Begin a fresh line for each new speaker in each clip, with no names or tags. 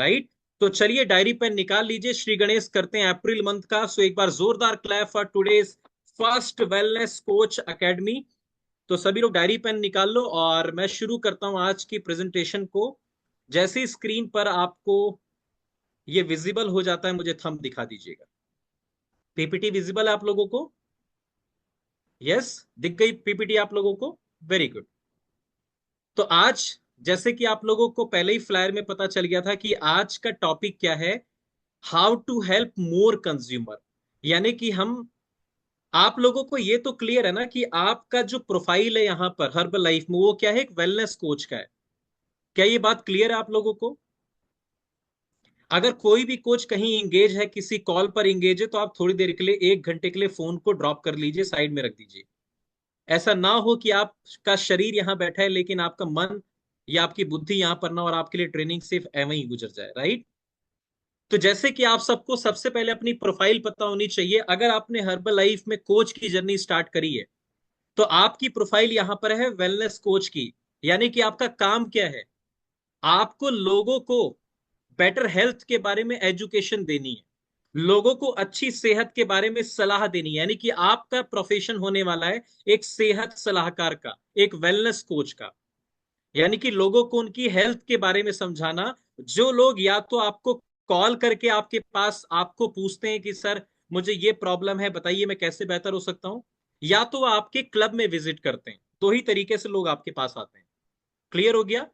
Right. तो चलिए diary pen निकाल लीजिए, श्री गणेश करते हैं अप्रैल मंथ का। सो एक बार जोरदार clap for today's first wellness coach academy. तो सभी लोग डायरी पेन निकाल लो और मैं शुरू करता हूं आज की प्रेजेंटेशन को। जैसे स्क्रीन पर आपको ये विजिबल हो जाता है, मुझे थंब दिखा दीजिएगा। पीपीटी विजिबल है आप लोगों को? यस, दिख गई पीपीटी आप लोगों को? Very good. तो आज जैसे कि आप लोगों को पहले ही फ्लायर में पता चल गया था कि आज का टॉपिक क्या है, how to help more consumer. यानी कि हम, आप लोगों को ये तो क्लियर है ना कि आपका जो प्रोफाइल है यहां पर हर्बल लाइफ में वो क्या है, एक वेलनेस कोच का है। क्या ये बात क्लियर है आप लोगों को? अगर कोई भी कोच कहीं इंगेज है, किसी कॉल पर इंगेज है, तो आप थोड़ी देर के लिए, 1 घंटे के लिए फोन को ड्रॉप कर लीजिए, साइड में रख दीजिए। ऐसा ना हो कि आपका शरीर यहां बैठा है लेकिन आपका मन या आपकी बुद्धि यहां पर ना, और आपके लिए ट्रेनिंग सिर्फ एवं ही गुजर जाए। राइट। तो जैसे कि आप सबको सबसे पहले अपनी प्रोफाइल पता होनी चाहिए। अगर आपने हर्बल लाइफ में कोच की जर्नी स्टार्ट करी है तो आपकी प्रोफाइल यहां पर है वेलनेस कोच की। यानी कि आपका काम क्या है, आपको लोगों को बेटर हेल्थ के बारे में एजुकेशन देनी है, लोगों को अच्छी सेहत के बारे में सलाह देनी है। यानी कि आपका प्रोफेशन होने वाला है एक सेहत सलाहकार का, एक वेलनेस कोच का। यानी कि लोगों को उनकी हेल्थ के बारे में समझाना। जो लोग या तो आपको कॉल करके आपके पास आपको पूछते हैं कि सर मुझे ये प्रॉब्लम है, बताइए मैं कैसे बेहतर हो सकता हूं, या तो वो आपके क्लब में विजिट करते हैं। दो ही तरीके से लोग आपके पास आते हैं। क्लियर हो गया?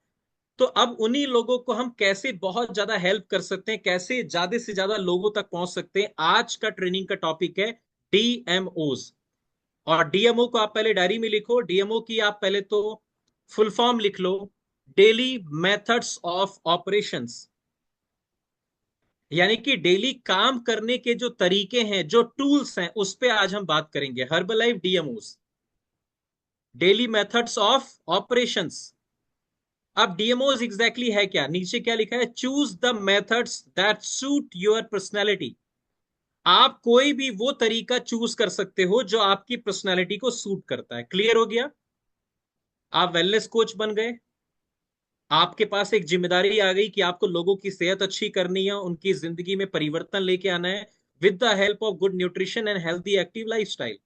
तो अब उन्हीं लोगों को हम कैसे बहुत ज्यादा हेल्प कर सकते हैं, कैसे ज्यादा से ज्यादा लोगों तक पहुंच सकते हैं, आज का ट्रेनिंग का टॉपिक है डीएमओज। और डीएमओ को आप पहले डायरी में लिखो। डीएमओ की आप पहले तो फुल फॉर्म लिख लो, डेली मेथड्स ऑफ ऑपरेशंस। यानी कि डेली काम करने के जो तरीके हैं, जो टूल्स हैं, उस पे आज हम बात करेंगे। Herbalife DMOs, daily methods of operations. अब डीएमओस एग्जैक्टली है क्या, नीचे क्या लिखा है, choose the methods that suit your personality. आप कोई भी वो तरीका चूज कर सकते हो जो आपकी पर्सनैलिटी को सूट करता है। क्लियर हो गया? आप वेलनेस कोच बन गए, आपके पास एक जिम्मेदारी आ गई कि आपको लोगों की सेहत अच्छी करनी है, उनकी जिंदगी में परिवर्तन लेके आना है with the help of good nutrition and healthy active lifestyle.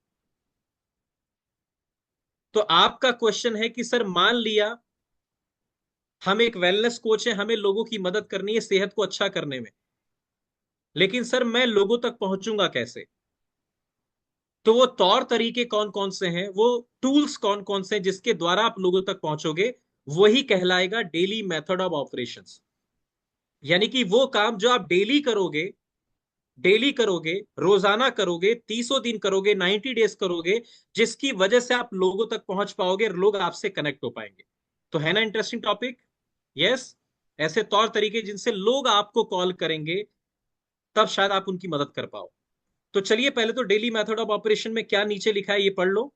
तो आपका क्वेश्चन है कि सर मान लिया हम एक वेलनेस कोच है, हमें लोगों की मदद करनी है सेहत को अच्छा करने में, लेकिन सर मैं लोगों तक पहुंचूंगा कैसे? तो वो तौर तरीके कौन कौन से हैं, वो टूल्स कौन कौन से हैं जिसके द्वारा आप लोगों तक पहुंचोगे, वही कहलाएगा डेली मेथड ऑफ ऑपरेशंस। यानी कि वो काम जो आप डेली करोगे, डेली करोगे, रोजाना करोगे, 30 दिन करोगे, 90 डेज करोगे, जिसकी वजह से आप लोगों तक पहुंच पाओगे, लोग आपसे कनेक्ट हो पाएंगे। तो है ना इंटरेस्टिंग टॉपिक? यस। ऐसे तौर तरीके जिनसे लोग आपको कॉल करेंगे, तब शायद आप उनकी मदद कर पाओ। तो चलिए पहले तो डेली मेथड ऑफ ऑपरेशन में क्या नीचे लिखा है ये पढ़ लो।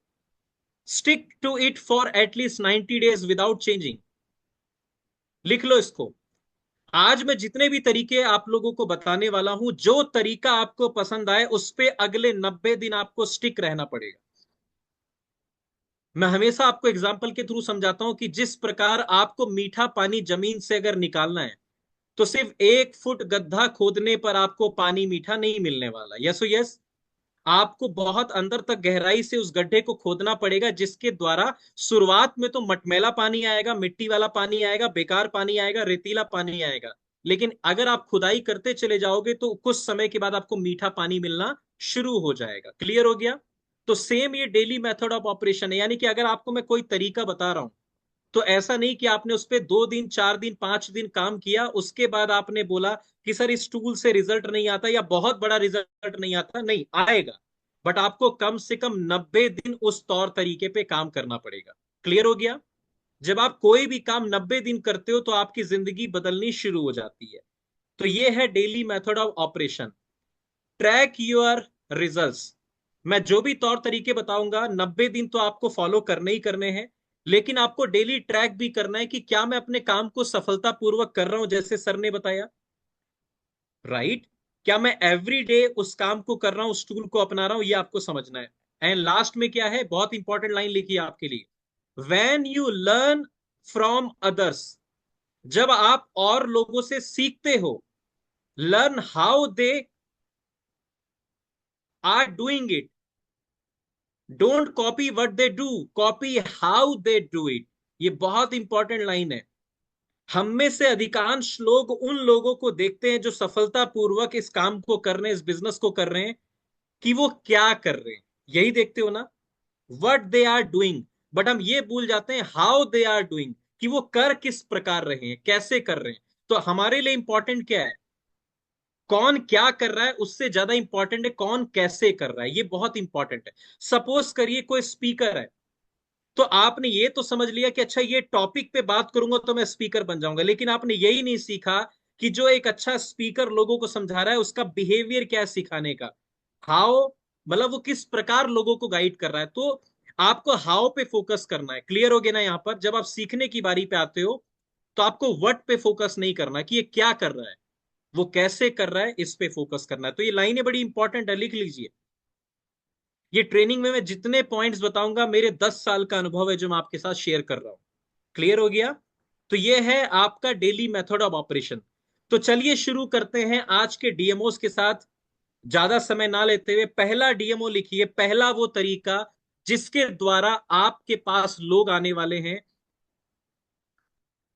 Stick to it for at least 90 days without changing. लिख लो इसको। आज मैं जितने भी तरीके आप लोगों को बताने वाला हूं, जो तरीका आपको पसंद आए उस पे अगले 90 दिन आपको स्टिक रहना पड़ेगा। मैं हमेशा आपको एग्जाम्पल के थ्रू समझाता हूं कि जिस प्रकार आपको मीठा पानी जमीन से अगर निकालना है तो सिर्फ 1 फुट गड्ढा खोदने पर आपको पानी मीठा नहीं मिलने वाला। यस हो यस। आपको बहुत अंदर तक गहराई से उस गड्ढे को खोदना पड़ेगा, जिसके द्वारा शुरुआत में तो मटमैला पानी आएगा, मिट्टी वाला पानी आएगा, बेकार पानी आएगा, रेतीला पानी आएगा। लेकिन अगर आप खुदाई करते चले जाओगे तो कुछ समय के बाद आपको मीठा पानी मिलना शुरू हो जाएगा। क्लियर हो गया? तो सेम ये डेली मेथड ऑफ ऑपरेशन है। यानी कि अगर आपको मैं कोई तरीका बता रहा हूं तो ऐसा नहीं कि आपने उस पर 2 दिन, 4 दिन, 5 दिन काम किया, उसके बाद आपने बोला कि सर इस टूल से रिजल्ट नहीं आता या बहुत बड़ा रिजल्ट नहीं आता। नहीं आएगा, बट आपको कम से कम 90 दिन उस तौर तरीके पे काम करना पड़ेगा। क्लियर हो गया? जब आप कोई भी काम 90 दिन करते हो तो आपकी जिंदगी बदलनी शुरू हो जाती है। तो ये है daily method of operation. Track your results. मैं जो भी तौर तरीके बताऊंगा 90 दिन तो आपको फॉलो करने ही करने हैं, लेकिन आपको डेली ट्रैक भी करना है कि क्या मैं अपने काम को सफलतापूर्वक कर रहा हूं जैसे सर ने बताया। राइट। क्या मैं एवरी डे उस काम को कर रहा हूं, उस टूल को अपना रहा हूं, ये आपको समझना है। एंड लास्ट में क्या है, बहुत इंपॉर्टेंट लाइन लिखी है आपके लिए, when you learn from others जब आप और लोगों से सीखते हो, learn how they are doing it, don't copy what they do, copy how they do it. ये बहुत इंपॉर्टेंट लाइन है। हम में से अधिकांश लोग उन लोगों को देखते हैं जो सफलतापूर्वक इस काम को कर रहे हैं, इस बिजनेस को कर रहे हैं, कि वो क्या कर रहे हैं, यही देखते हो ना, what they are doing. But हम ये भूल जाते हैं हाउ दे आर डूइंग, कि वो कर किस प्रकार रहे हैं, कैसे कर रहे हैं। तो हमारे लिए इंपॉर्टेंट क्या है, कौन क्या कर रहा है, उससे ज्यादा इंपॉर्टेंट है कौन कैसे कर रहा है। ये बहुत इंपॉर्टेंट है। सपोज करिए कोई स्पीकर है, तो आपने ये तो समझ लिया कि अच्छा ये टॉपिक पे बात करूंगा तो मैं स्पीकर बन जाऊंगा, लेकिन आपने यही नहीं सीखा कि जो एक अच्छा स्पीकर लोगों को समझा रहा है उसका बिहेवियर क्या है सिखाने का, हाउ, मतलब वो किस प्रकार लोगों को गाइड कर रहा है। तो आपको हाउ पे फोकस करना है। क्लियर हो गया ना? यहां पर जब आप सीखने की बारी पे आते हो तो आपको व्हाट पे फोकस नहीं करना कि ये क्या कर रहा है, वो कैसे कर रहा है, इस पे फोकस करना है। तो ये लाइनें बड़ी इंपॉर्टेंट है, लिख लीजिए। ये ट्रेनिंग में मैं जितने पॉइंट्स बताऊंगा मेरे 10 साल का अनुभव है जो मैं आपके साथ शेयर कर रहा हूं। क्लियर हो गया? तो ये है आपका डेली मेथड ऑफ ऑपरेशन। तो चलिए शुरू करते हैं आज के डीएमओस के साथ। ज्यादा समय ना लेते हुए पहला डीएमओ लिखिए, पहला वो तरीका जिसके द्वारा आपके पास लोग आने वाले हैं।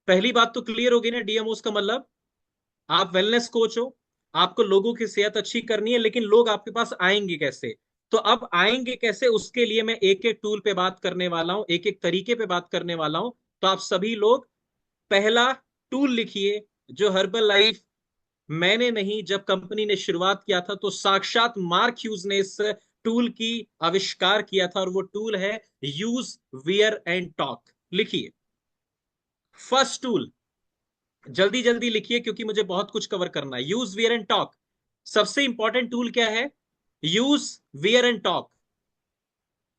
पहली बात तो क्लियर होगी ना, डीएमओस का मतलब आप वेलनेस कोच हो, आपको लोगों की सेहत अच्छी करनी है, लेकिन लोग आपके पास आएंगे कैसे? तो अब आएंगे कैसे, उसके लिए मैं एक एक टूल पे बात करने वाला हूं, एक एक तरीके पे बात करने वाला हूं। तो आप सभी लोग पहला टूल लिखिए, जो हर्बल लाइफ मैंने नहीं, जब कंपनी ने शुरुआत किया था तो साक्षात मार्क ह्यूज ने इस टूल की आविष्कार किया था, और वो टूल है यूज वियर एंड टॉक। लिखिए फर्स्ट टूल, जल्दी जल्दी लिखिए क्योंकि मुझे बहुत कुछ कवर करना है। यूज वियर एंड टॉक, सबसे इंपॉर्टेंट टूल क्या है? Use wear and talk.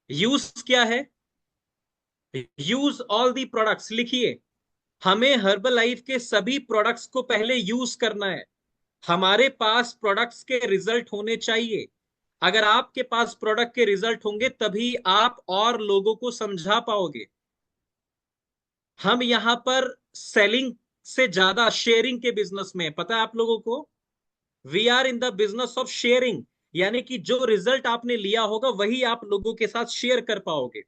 Use क्या है? Use all the products. लिखिए हमें हर्बल लाइफ के सभी प्रोडक्ट्स को पहले यूज करना है। हमारे पास प्रोडक्ट्स के रिजल्ट होने चाहिए। अगर आपके पास प्रोडक्ट के रिजल्ट होंगे तभी आप और लोगों को समझा पाओगे। हम यहां पर सेलिंग से ज्यादा शेयरिंग के बिजनेस में, पता है आप लोगों को, we are in the business of sharing. यानी कि जो रिजल्ट आपने लिया होगा वही आप लोगों के साथ शेयर कर पाओगे।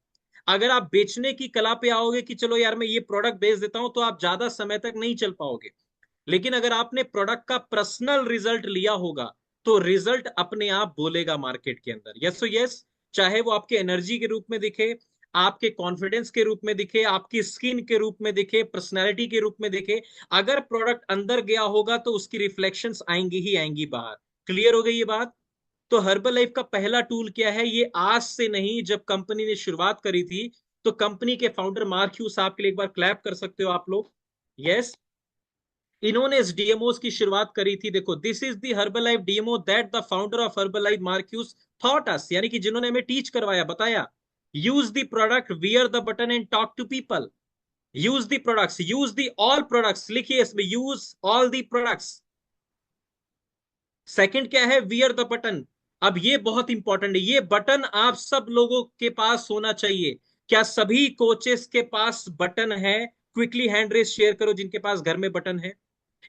अगर आप बेचने की कला पे आओगे कि चलो यार मैं ये प्रोडक्ट बेच देता हूं, तो आप ज्यादा समय तक नहीं चल पाओगे। लेकिन अगर आपने प्रोडक्ट का पर्सनल रिजल्ट लिया होगा तो रिजल्ट अपने आप बोलेगा मार्केट के अंदर, यस तो यस। चाहे वो आपके एनर्जी के रूप में दिखे, आपके कॉन्फिडेंस के रूप में दिखे, आपकी स्किन के रूप में दिखे, पर्सनैलिटी के रूप में दिखे, अगर प्रोडक्ट अंदर गया होगा तो उसकी रिफ्लेक्शंस आएंगी ही आएंगी बाहर। क्लियर हो गई ये बात? तो हर्बल लाइफ का पहला टूल क्या है? ये आज से नहीं, जब कंपनी ने शुरुआत करी थी तो कंपनी के फाउंडर मार्क ह्यूस, साहब के लिए एक बार क्लैप कर सकते हो आप लोग? यस। इन्होंने इस डीएमओ की शुरुआत करी थी। देखो, this is the Herbalife DMO that the founder of Herbalife Mark Hughes taught us, यानी कि जिन्होंने हमें टीच करवाया, बताया। Use the product, wear the button and talk to people. Use the products, use the all products. लिखिए इसमें use all the products. Second क्या है? Wear the button. अब ये बहुत इंपॉर्टेंट है, ये बटन आप सब लोगों के पास होना चाहिए। क्या सभी कोचेस के पास बटन है? क्विकली हैंड रेस शेयर करो जिनके पास घर में बटन है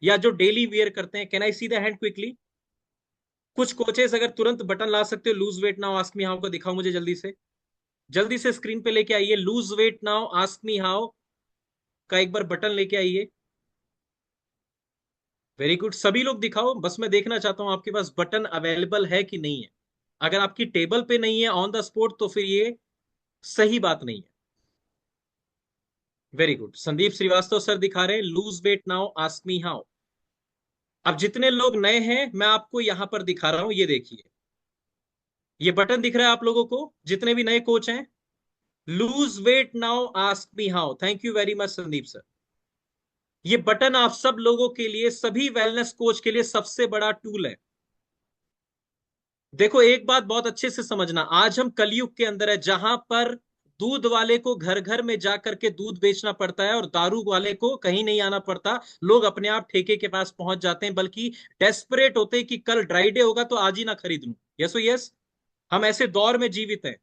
या जो डेली वियर करते हैं। Can I see the hand quickly? कुछ कोचेस अगर तुरंत बटन ला सकते हो, loose weight now ask me how, को दिखाओ मुझे जल्दी से। जल्दी से स्क्रीन पे लेके आइए, loose weight now ask me how का एक बार बटन लेके आइए। वेरी गुड, सभी लोग दिखाओ, बस मैं देखना चाहता हूं आपके पास बटन अवेलेबल है कि नहीं है। अगर आपकी टेबल पे नहीं है ऑन द स्पॉट तो फिर ये सही बात नहीं है। Very good, Sandeep Srivastava sir दिखा रहे हैं, lose weight now ask me how. अब जितने लोग नए हैं मैं आपको यहां पर दिखा रहा हूं, ये देखिए, ये बटन दिख रहा है आप लोगों को जितने भी नए कोच हैं? Lose weight now ask me how. Thank you very much Sandeep sir. ये बटन आप सब लोगों के लिए, सभी वेलनेस कोच के लिए सबसे बड़ा टूल है। देखो एक बात बहुत अच्छे से समझना, आज हम कलयुग के अंदर है जहां पर दूध वाले को घर घर में जाकर के दूध बेचना पड़ता है और दारू वाले को कहीं नहीं आना पड़ता। लोग अपने आप ठेके के पास पहुंच जाते हैं, बल्कि डेस्परेट होते हैं कि कल ड्राई डे होगा तो आज ही ना खरीद लूं। यस यस, हम ऐसे दौर में जीवित हैं।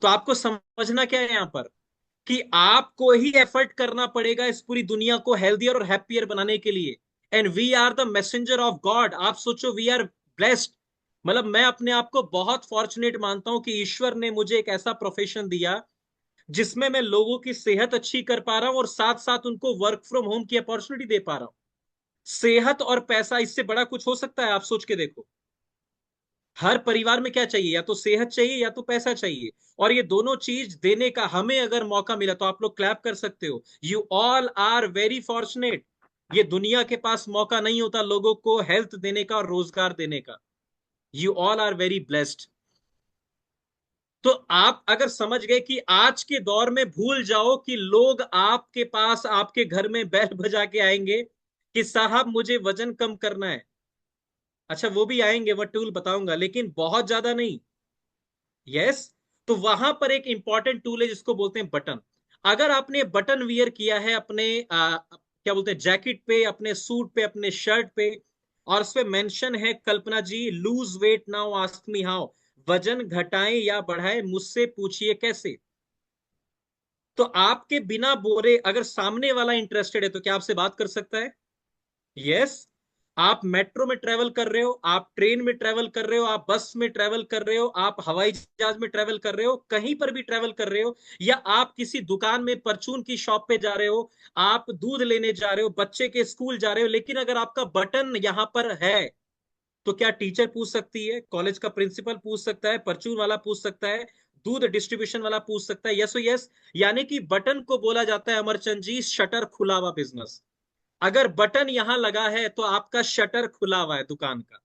तो आपको समझना क्या है यहां पर, कि आपको ही एफर्ट करना पड़ेगा इस पूरी दुनिया को हेल्थियर और हैप्पियर बनाने के लिए। And we are the messenger of God. आप सोचो, वी आर ब्लेस्ड। मतलब मैं अपने आप को बहुत फॉर्चुनेट मानता हूं कि ईश्वर ने मुझे एक ऐसा प्रोफेशन दिया जिसमें मैं लोगों की सेहत अच्छी कर पा रहा हूं और साथ साथ उनको वर्क फ्रॉम होम की अपॉर्चुनिटी दे पा रहा हूं। सेहत और पैसा, इससे बड़ा कुछ हो सकता है? आप सोच के देखो। हर परिवार में क्या चाहिए? या तो सेहत चाहिए या तो पैसा चाहिए। और ये दोनों चीज देने का हमें अगर मौका मिला तो आप लोग क्लैप कर सकते हो। You all are very fortunate. ये दुनिया के पास मौका नहीं होता लोगों को हेल्थ देने का और रोजगार देने का। You all are very blessed. तो आप अगर समझ गए कि आज के दौर में भूल जाओ कि लोग आपके पास आपके घर में बैल बजा के आएंगे कि साहब मुझे वजन कम करना है। अच्छा, वो भी आएंगे, वो टूल बताऊंगा, लेकिन बहुत ज्यादा नहीं। यस। तो वहां पर एक इंपॉर्टेंट टूल है जिसको बोलते हैं बटन। अगर आपने बटन वियर किया है अपने क्या बोलते हैं, जैकेट पे, अपने सूट पे, अपने शर्ट पे, और उस पे मेंशन है Kalpana ji lose weight now ask me how, वजन घटाएं या बढ़ाएं मुझसे पूछिए कैसे। तो आपके बिना बोले अगर सामने वाला इंटरेस्टेड है तो क्या आपसे बात कर सकता है? यस। आप मेट्रो में ट्रेवल कर रहे हो, आप ट्रेन में ट्रेवल कर रहे हो, आप बस में ट्रेवल कर रहे हो, आप हवाई जहाज में ट्रेवल कर रहे हो, कहीं पर भी ट्रेवल कर रहे हो, या आप किसी दुकान में परचून की शॉप पे जा रहे हो, आप दूध लेने जा रहे हो, बच्चे के स्कूल जा रहे हो, लेकिन अगर आपका बटन यहां पर है तो क्या टीचर पूछ सकती है, कॉलेज का प्रिंसिपल पूछ सकता है, परचून वाला पूछ सकता है, दूध डिस्ट्रीब्यूशन वाला पूछ सकता है? यस ओ यस। यानी कि बटन को बोला जाता है अमरचंद जी शटर खुला हुआ बिजनेस। अगर बटन यहां लगा है तो आपका शटर खुला हुआ है दुकान का,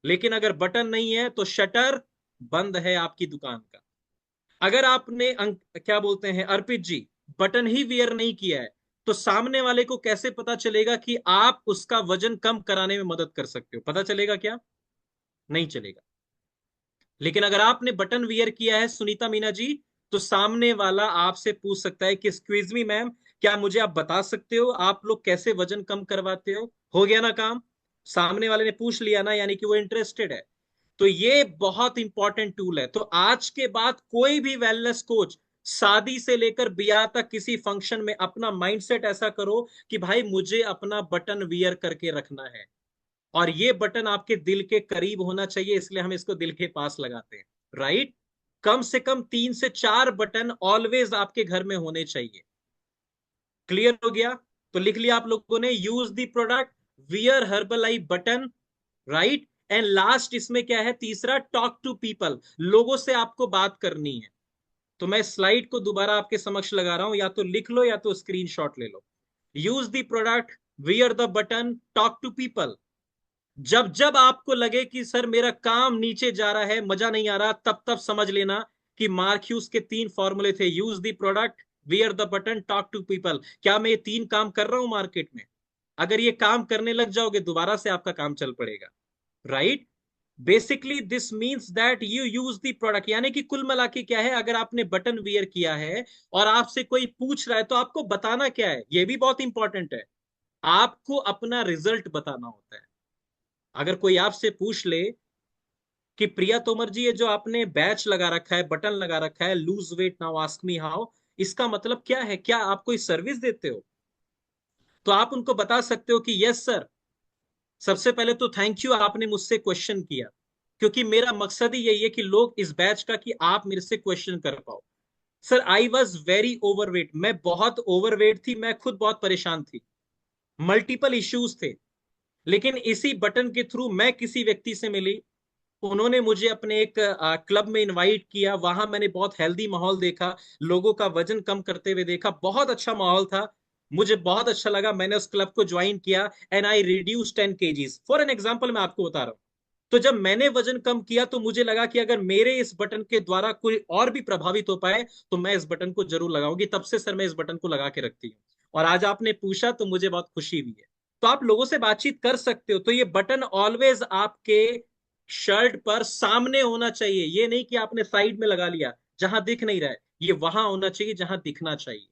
लेकिन अगर बटन नहीं है तो शटर बंद है आपकी दुकान का। अगर आपने क्या बोलते हैं अर्पित जी, बटन ही वियर नहीं किया है तो सामने वाले को कैसे पता चलेगा कि आप उसका वजन कम कराने में मदद कर सकते हो? पता चलेगा क्या? नहीं चलेगा। लेकिन अगर आपने बटन वियर किया है सुनीता मीना जी, तो सामने वाला आपसे पूछ सकता है कि एक्सक्यूज मी मैम, क्या मुझे आप बता सकते हो आप लोग कैसे वजन कम करवाते हो गया ना काम। सामने वाले ने पूछ लिया ना, यानी कि वो इंटरेस्टेड है। तो ये बहुत इंपॉर्टेंट टूल है। तो आज के बाद कोई भी वेलनेस कोच, शादी से लेकर ब्याह तक किसी फंक्शन में अपना माइंडसेट ऐसा करो कि भाई मुझे अपना बटन वियर करके रखना है, और ये बटन आपके दिल के करीब होना चाहिए, इसलिए हम इसको दिल के पास लगाते हैं। राइट। कम से कम 3 से 4 बटन ऑलवेज आपके घर में होने चाहिए। क्लियर हो गया? तो लिख लिया आप लोगों ने, use the product, wear herbal I button. Right. And last इसमें क्या है, तीसरा, टॉक टू पीपल। लोगों से आपको बात करनी है। तो मैं स्लाइड को दोबारा आपके समक्ष लगा रहा हूं, या तो लिख लो या तो स्क्रीनशॉट ले लो। Use the product, wear the button, talk to people. जब जब आपको लगे कि सर मेरा काम नीचे जा रहा है, मजा नहीं आ रहा, तब तब समझ लेना कि मार्क्यूस के 3 फॉर्मूले थे, use the product, wear the button, talk to people. क्या मैं ये 3 काम कर रहा हूं मार्केट में? अगर ये काम करने लग जाओगे दोबारा से आपका काम चल पड़ेगा। Right. Basically this means that you use the product, यानी कि कुल मिला के क्या है, अगर आपने बटन वियर किया है और आपसे कोई पूछ रहा है तो आपको बताना क्या है, ये भी बहुत इंपॉर्टेंट है। आपको अपना रिजल्ट बताना होता है। अगर कोई आपसे पूछ ले कि प्रिया तोमर जी, ये जो आपने बैच लगा रखा है, बटन लगा रखा है loose weight now ask me how, इसका मतलब क्या है, क्या आप कोई सर्विस देते हो? तो आप उनको बता सकते हो कि यस सर, सबसे पहले तो थैंक यू आपने मुझसे क्वेश्चन किया, क्योंकि मेरा मकसद ही यही है कि लोग इस बैच का, कि आप मेरे से क्वेश्चन कर पाओ। Sir I was very overweight, मैं बहुत ओवरवेट थी, मैं खुद बहुत परेशान थी, मल्टीपल इश्यूज थे। लेकिन इसी बटन के थ्रू मैं किसी व्यक्ति से मिली, उन्होंने मुझे अपने एक क्लब में इनवाइट किया, वहां मैंने बहुत हेल्दी माहौल देखा, लोगों का वजन कम करते हुए देखा, बहुत अच्छा माहौल था, मुझे बहुत अच्छा लगा, मैंने उस क्लब को ज्वाइन किया, and I reduce 10 kgs। For an example मैं आपको बता रहा हूँ। तो जब मैंने वजन कम किया तो मुझे लगा कि अगर मेरे इस बटन के द्वारा कोई और भी प्रभावित हो पाए तो मैं इस बटन को जरूर लगाऊंगी। तब से सर मैं इस बटन को लगा के रखती हूँ, और आज आपने पूछा तो मुझे बहुत खुशी हुई है। तो आप लोगों से बातचीत कर सकते हो। तो ये बटन ऑलवेज आपके शर्ट पर सामने होना चाहिए, ये नहीं कि आपने साइड में लगा लिया जहां दिख नहीं रहा है, ये वहां होना चाहिए जहां दिखना चाहिए।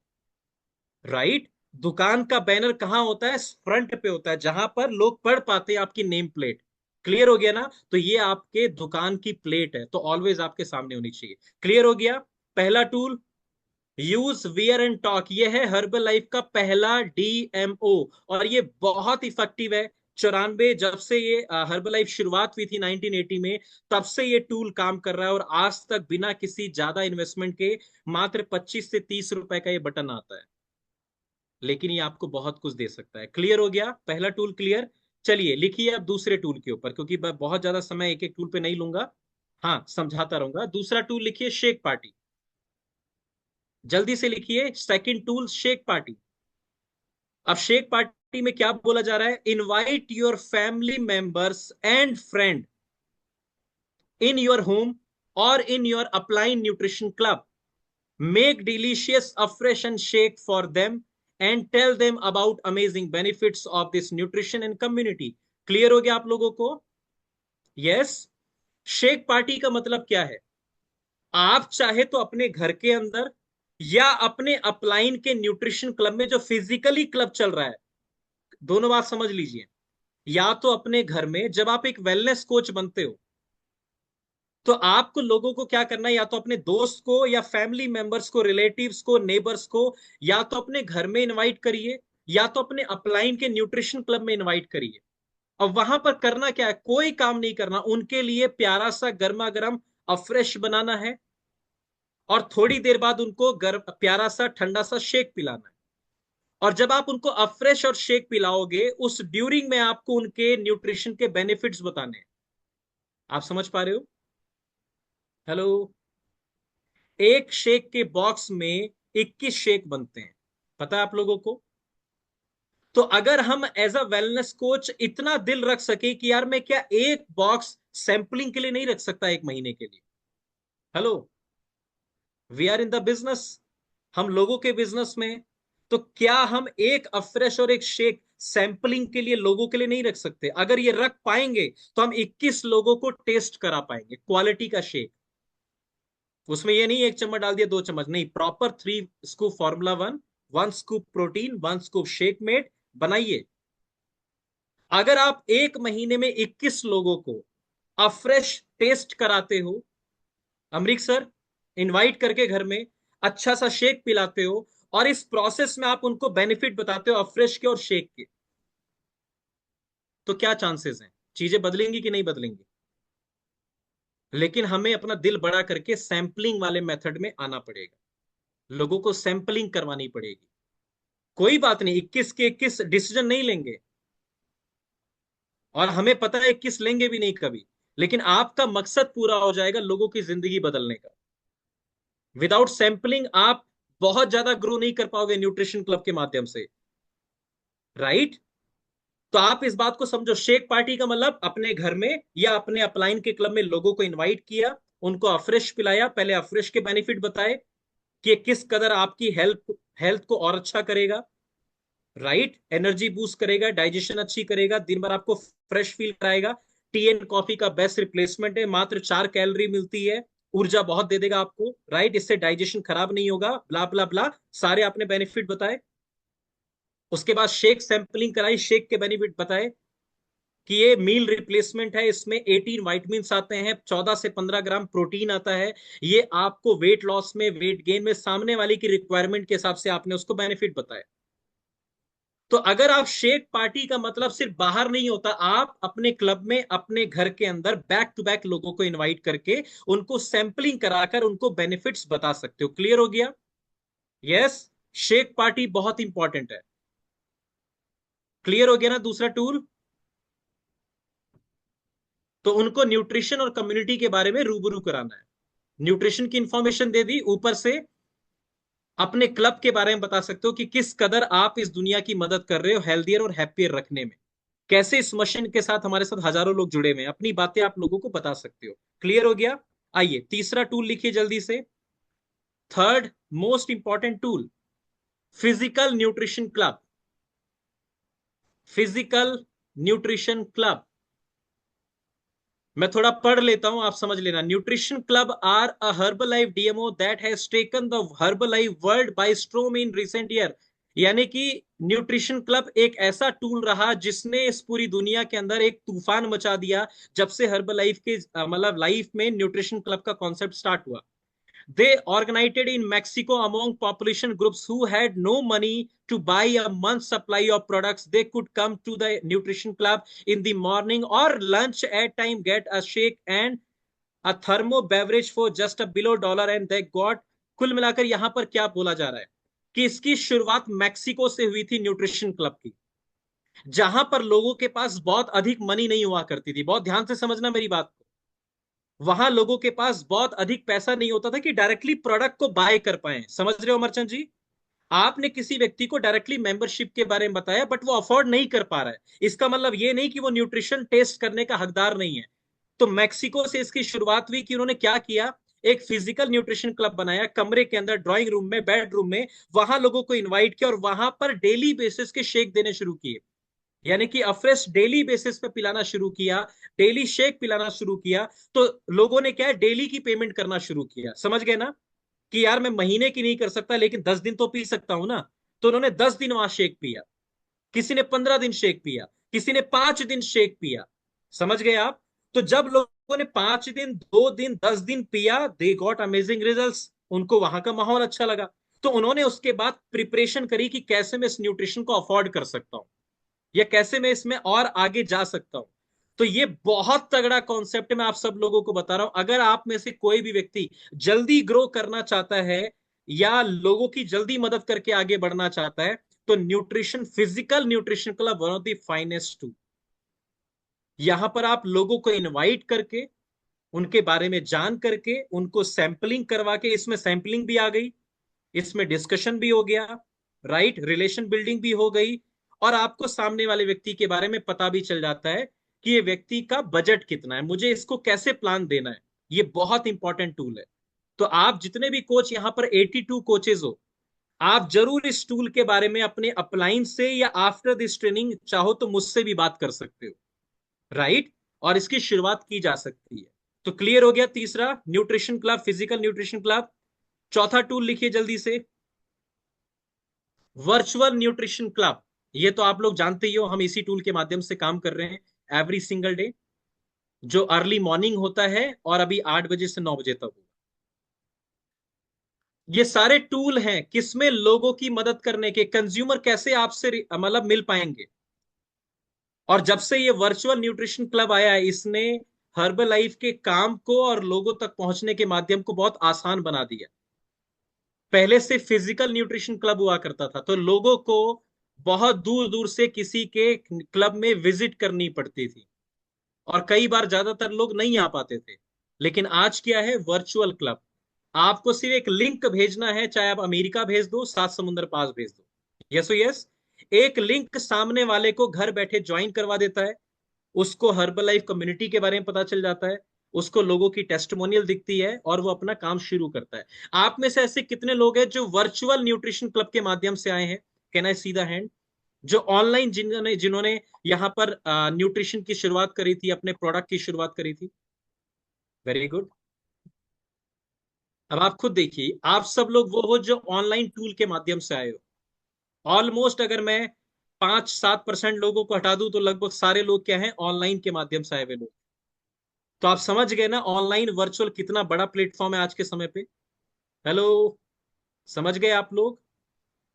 राइट। दुकान का बैनर कहाँ होता है? फ्रंट पे होता है, जहां पर लोग पढ़ पाते हैं आपकी नेम प्लेट। क्लियर हो गया ना? तो ये आपके दुकान की प्लेट है, तो ऑलवेज आपके सामने होनी चाहिए। क्लियर हो गया? पहला tool use wear and talk, ये है हर्बल लाइफ का पहला डीएमओ, और ये बहुत इफेक्टिव है। 94, जब से ये हर्बल लाइफ शुरुआत हुई थी 1980 में, तब से ये टूल काम कर रहा है, और आज तक बिना किसी ज्यादा इन्वेस्टमेंट के मात्र 25 से 30 रुपए का ये बटन आता है, लेकिन ये आपको बहुत कुछ दे सकता है। क्लियर हो गया पहला टूल? क्लियर। चलिए लिखिए अब दूसरे टूल के ऊपर, क्योंकि मैं बहुत ज्यादा समय एक एक टूल पे नहीं लूंगा, हाँ समझाता रहूंगा। दूसरा टूल लिखिए शेक पार्टी, जल्दी से लिखिए। Second tool shake party. अब शेक पार्टी में क्या बोला जा रहा है? Invite your family members and friend in your home और in your upline nutrition club, make delicious afresh shake for them and tell them about amazing benefits of this nutrition and community. Clear हो गया आप लोगों को? Yes. Shake party का मतलब क्या है? आप चाहे तो अपने घर के अंदर या अपने अपलाइन के न्यूट्रिशन क्लब में, जो फिजिकली क्लब चल रहा है, दोनों बात समझ लीजिए। या तो अपने घर में, जब आप एक वेलनेस कोच बनते हो, तो आपको लोगों को क्या करना है? या तो अपने दोस्त को या फैमिली मेंबर्स को, रिलेटिव्स को, नेबर्स को, या तो अपने घर में इनवाइट करिए, या तो अपने अपलाइन के न्यूट्रिशन क्लब में इनवाइट करिए। अब वहां पर करना क्या है? कोई काम नहीं करना, उनके लिए प्यारा सा गर्मा गर्म अफ्रेश बनाना है, और थोड़ी देर बाद उनको प्यारा सा ठंडा सा शेक पिलाना है। और जब आप उनको अफ्रेश और शेक पिलाओगे, उस ड्यूरिंग में आपको उनके न्यूट्रिशन के बेनिफिट्स बताने हैं। आप समझ पा रहे हो? हेलो। एक शेक के बॉक्स में 21 शेक बनते हैं, पता है आप लोगों को? तो अगर हम एज अ वेलनेस कोच इतना दिल रख सके कि यार मैं क्या एक बॉक्स सैंपलिंग के लिए नहीं रख सकता एक महीने के लिए? Hello. We are in the business, हम लोगों के बिजनेस में। तो क्या हम एक अफ्रेश और एक शेक सैंपलिंग के लिए लोगों के लिए नहीं रख सकते? अगर ये रख पाएंगे तो हम 21 लोगों को टेस्ट करा पाएंगे क्वालिटी का शेक। उसमें ये नहीं एक चम्मच डाल दिया, 2 चम्मच नहीं, proper 3 scoop formula 1, 1 scoop protein, 1 scoop shake made बनाइए। अगर आप एक महीने में 21 लोगों को अफ्रेश टेस्ट कराते हो, अमरीक सर, इनवाइट करके घर में अच्छा सा शेक पिलाते हो, और इस प्रोसेस में आप उनको बेनिफिट बताते हो अफ्रेश के और शेक के, तो क्या चांसेस हैं? चीजें बदलेंगी कि नहीं बदलेंगी? लेकिन हमें अपना दिल बड़ा करके सैंपलिंग वाले मेथड में आना पड़ेगा, लोगों को सैंपलिंग करवानी पड़ेगी। कोई बात नहीं, 21 के 21 डिसीजन नहीं लेंगे, और हमें पता है 21 लेंगे भी नहीं कभी, लेकिन आपका मकसद पूरा हो जाएगा, लोगों की जिंदगी बदलने का। विदाउट सैंपलिंग आप बहुत ज्यादा ग्रो नहीं कर पाओगे न्यूट्रिशन क्लब के माध्यम से, राइट? तो आप इस बात को समझो, शेक पार्टी का मतलब अपने घर में या अपने अपलाइन के क्लब में लोगों को इनवाइट किया, उनको अफ्रेश पिलाया, पहले अफ्रेश के बेनिफिट बताए कि किस कदर आपकी हेल्थ हेल्थ को और अच्छा करेगा, राइट? एनर्जी बूस्ट करेगा, डाइजेशन अच्छी करेगा, दिन भर आपको फ्रेश फील कराएगा। टी एंड कॉफी का बेस्ट रिप्लेसमेंट है, मात्र 4 कैलोरी मिलती है, ऊर्जा बहुत दे देगा आपको, राइट? इससे डाइजेशन खराब नहीं होगा, ब्ला ब्ला ब्ला, सारे आपने बेनिफिट बताए। उसके बाद शेक सैंपलिंग कराई, शेक के बेनिफिट बताए कि ये मील रिप्लेसमेंट है, इसमें 18 वाइटमिन आते हैं, 14 से 15 ग्राम प्रोटीन आता है, ये आपको वेट लॉस में, वेट गेन में, सामने वाली की रिक्वायरमेंट के हिसाब से आपने उसको बेनिफिट बताया। तो अगर आप शेक पार्टी का मतलब सिर्फ बाहर नहीं होता, आप अपने क्लब में, अपने घर के अंदर बैक टू बैक लोगों को इनवाइट करके उनको सैंपलिंग कराकर उनको बेनिफिट्स बता सकते हो। क्लियर हो गया? यस। शेक पार्टी बहुत इंपॉर्टेंट है। क्लियर हो गया ना दूसरा टूल? तो उनको न्यूट्रिशन और कम्युनिटी के बारे में रूबरू कराना है, न्यूट्रिशन की इंफॉर्मेशन दे दी, ऊपर से अपने क्लब के बारे में बता सकते हो कि किस कदर आप इस दुनिया की मदद कर रहे हो हेल्दियर और हैप्पियर रखने में, कैसे इस मशीन के साथ हमारे साथ हजारों लोग जुड़े हुए हैं, अपनी बातें आप लोगों को बता सकते हो। क्लियर हो गया? आइए तीसरा टूल लिखिए जल्दी से। Third most important tool, physical nutrition club. Physical nutrition club, मैं थोड़ा पढ़ लेता हूं, आप समझ लेना। Nutrition club are a Herbalife DMO that has taken the Herbalife world by storm in recent year. यानी कि न्यूट्रिशन क्लब एक ऐसा टूल रहा जिसने इस पूरी दुनिया के अंदर एक तूफान मचा दिया, जब से हर्बलाइफ के मतलब लाइफ में न्यूट्रिशन क्लब का कॉन्सेप्ट स्टार्ट हुआ। They organized in Mexico among population groups who had no money to buy a month's supply of products. They could come to the nutrition club in the morning or lunch at time, get a shake and a thermo beverage for just a below dollar and they got. कुल मिलाकर यहां पर क्या बोला जा रहा है कि इसकी शुरुआत मैक्सिको से हुई थी न्यूट्रिशन क्लब की, जहां पर लोगों के पास बहुत अधिक मनी नहीं हुआ करती थी। बहुत ध्यान से समझना मेरी बात को। वहां लोगों के पास बहुत अधिक पैसा नहीं होता था कि डायरेक्टली प्रोडक्ट को बाय कर पाए। समझ रहे हो अमरचंद जी? आपने किसी व्यक्ति को डायरेक्टली मेंबरशिप के बारे में बताया बट वो अफोर्ड नहीं कर पा रहा है, इसका मतलब ये नहीं कि वो न्यूट्रिशन टेस्ट करने का हकदार नहीं है। तो मैक्सिको से इसकी शुरुआत हुई कि उन्होंने क्या किया, एक फिजिकल न्यूट्रिशन क्लब बनाया कमरे के अंदर, ड्राइंग रूम में, बेडरूम में, वहां लोगों को इन्वाइट किया और वहां पर डेली बेसिस के शेक देने शुरू किए। यानी कि अफ्रेश डेली बेसिस पे पिलाना शुरू किया, डेली शेक पिलाना शुरू किया। तो लोगों ने क्या है, डेली की पेमेंट करना शुरू किया। समझ गए ना कि यार मैं महीने की नहीं कर सकता लेकिन 10 दिन तो पी सकता हूं ना। तो उन्होंने 10 दिन वहां शेक पिया, किसी ने 15 दिन शेक पिया, किसी ने 5 दिन शेक पिया। समझ गए आप? तो जब लोगों ने 5 दिन, 2 दिन, 10 दिन पिया, दे गॉट अमेजिंग रिजल्ट्स। उनको वहां का माहौल अच्छा लगा। तो उन्होंने उसके बाद प्रिपरेशन करी कि कैसे मैं इस न्यूट्रिशन को अफोर्ड कर सकता हूं या कैसे मैं इसमें और आगे जा सकता हूं। तो ये बहुत तगड़ा कॉन्सेप्ट मैं आप सब लोगों को बता रहा हूं। अगर आप में से कोई भी व्यक्ति जल्दी ग्रो करना चाहता है या लोगों की जल्दी मदद करके आगे बढ़ना चाहता है तो nutrition, physical nutrition club one of the finest too. यहां पर आप लोगों को इनवाइट करके, उनके बारे में जान करके, उनको सैंपलिंग करवा के, इसमें सैंपलिंग भी आ गई, इसमें डिस्कशन भी हो गया, राइट, रिलेशन बिल्डिंग भी हो गई, और आपको सामने वाले व्यक्ति के बारे में पता भी चल जाता है कि ये व्यक्ति का बजट कितना है, मुझे इसको कैसे प्लान देना है। ये बहुत इंपॉर्टेंट टूल है। तो आप जितने भी कोच यहां पर 82 कोचेज हो, आप जरूर इस टूल के बारे में अपने अपलाइन से या आफ्टर दिस ट्रेनिंग चाहो तो मुझसे भी बात कर सकते हो, राइट। और इसकी शुरुआत की जा सकती है। तो क्लियर हो गया तीसरा, nutrition club, physical nutrition club. चौथा टूल लिखिए जल्दी से, वर्चुअल न्यूट्रिशन क्लब। ये तो आप लोग जानते ही हो, हम इसी टूल के माध्यम से काम कर रहे हैं एवरी सिंगल डे, जो अर्ली मॉर्निंग होता है और अभी 8 बजे से 9 बजे तक होगा। ये सारे टूल हैं किसमें, लोगों की मदद करने के। कंज्यूमर कैसे आपसे मतलब मिल पाएंगे। और जब से ये वर्चुअल न्यूट्रिशन क्लब आया है, इसने हर्बल लाइफ के काम को और लोगों तक पहुंचने के माध्यम को बहुत आसान बना दिया। पहले से फिजिकल न्यूट्रिशन क्लब हुआ करता था तो लोगों को बहुत दूर दूर से किसी के क्लब में विजिट करनी पड़ती थी और कई बार ज्यादातर लोग नहीं आ पाते थे। लेकिन आज क्या है, वर्चुअल क्लब। आपको सिर्फ एक लिंक भेजना है, चाहे आप अमेरिका भेज दो, 7 समुंदर पास भेज दो, यस यस, एक लिंक सामने वाले को घर बैठे ज्वाइन करवा देता है। उसको हर्बल लाइफ कम्युनिटी के बारे में पता चल जाता है, उसको लोगों की टेस्टिमोनियल दिखती है और वो अपना काम शुरू करता है। आप में से ऐसे कितने लोग हैं जो वर्चुअल न्यूट्रिशन क्लब के माध्यम से आए हैं? Can I see the hand? जो ऑनलाइन, जिन्होंने जिन्होंने यहाँ पर न्यूट्रिशन की शुरुआत करी थी, अपने प्रोडक्ट की शुरुआत करी थी। Very good. अब आप खुद देखिए, आप सब लोग वो हो जो ऑनलाइन टूल के माध्यम से आए हो। ऑलमोस्ट अगर मैं 5-7% लोगों को हटा दूं तो लगभग सारे लोग क्या हैं, ऑनलाइन के माध्यम से आए हुए लोग। तो आप समझ गए ना ऑनलाइन वर्चुअल कितना बड़ा प्लेटफॉर्म है आज के समय पे। हेलो, समझ गए आप लोग?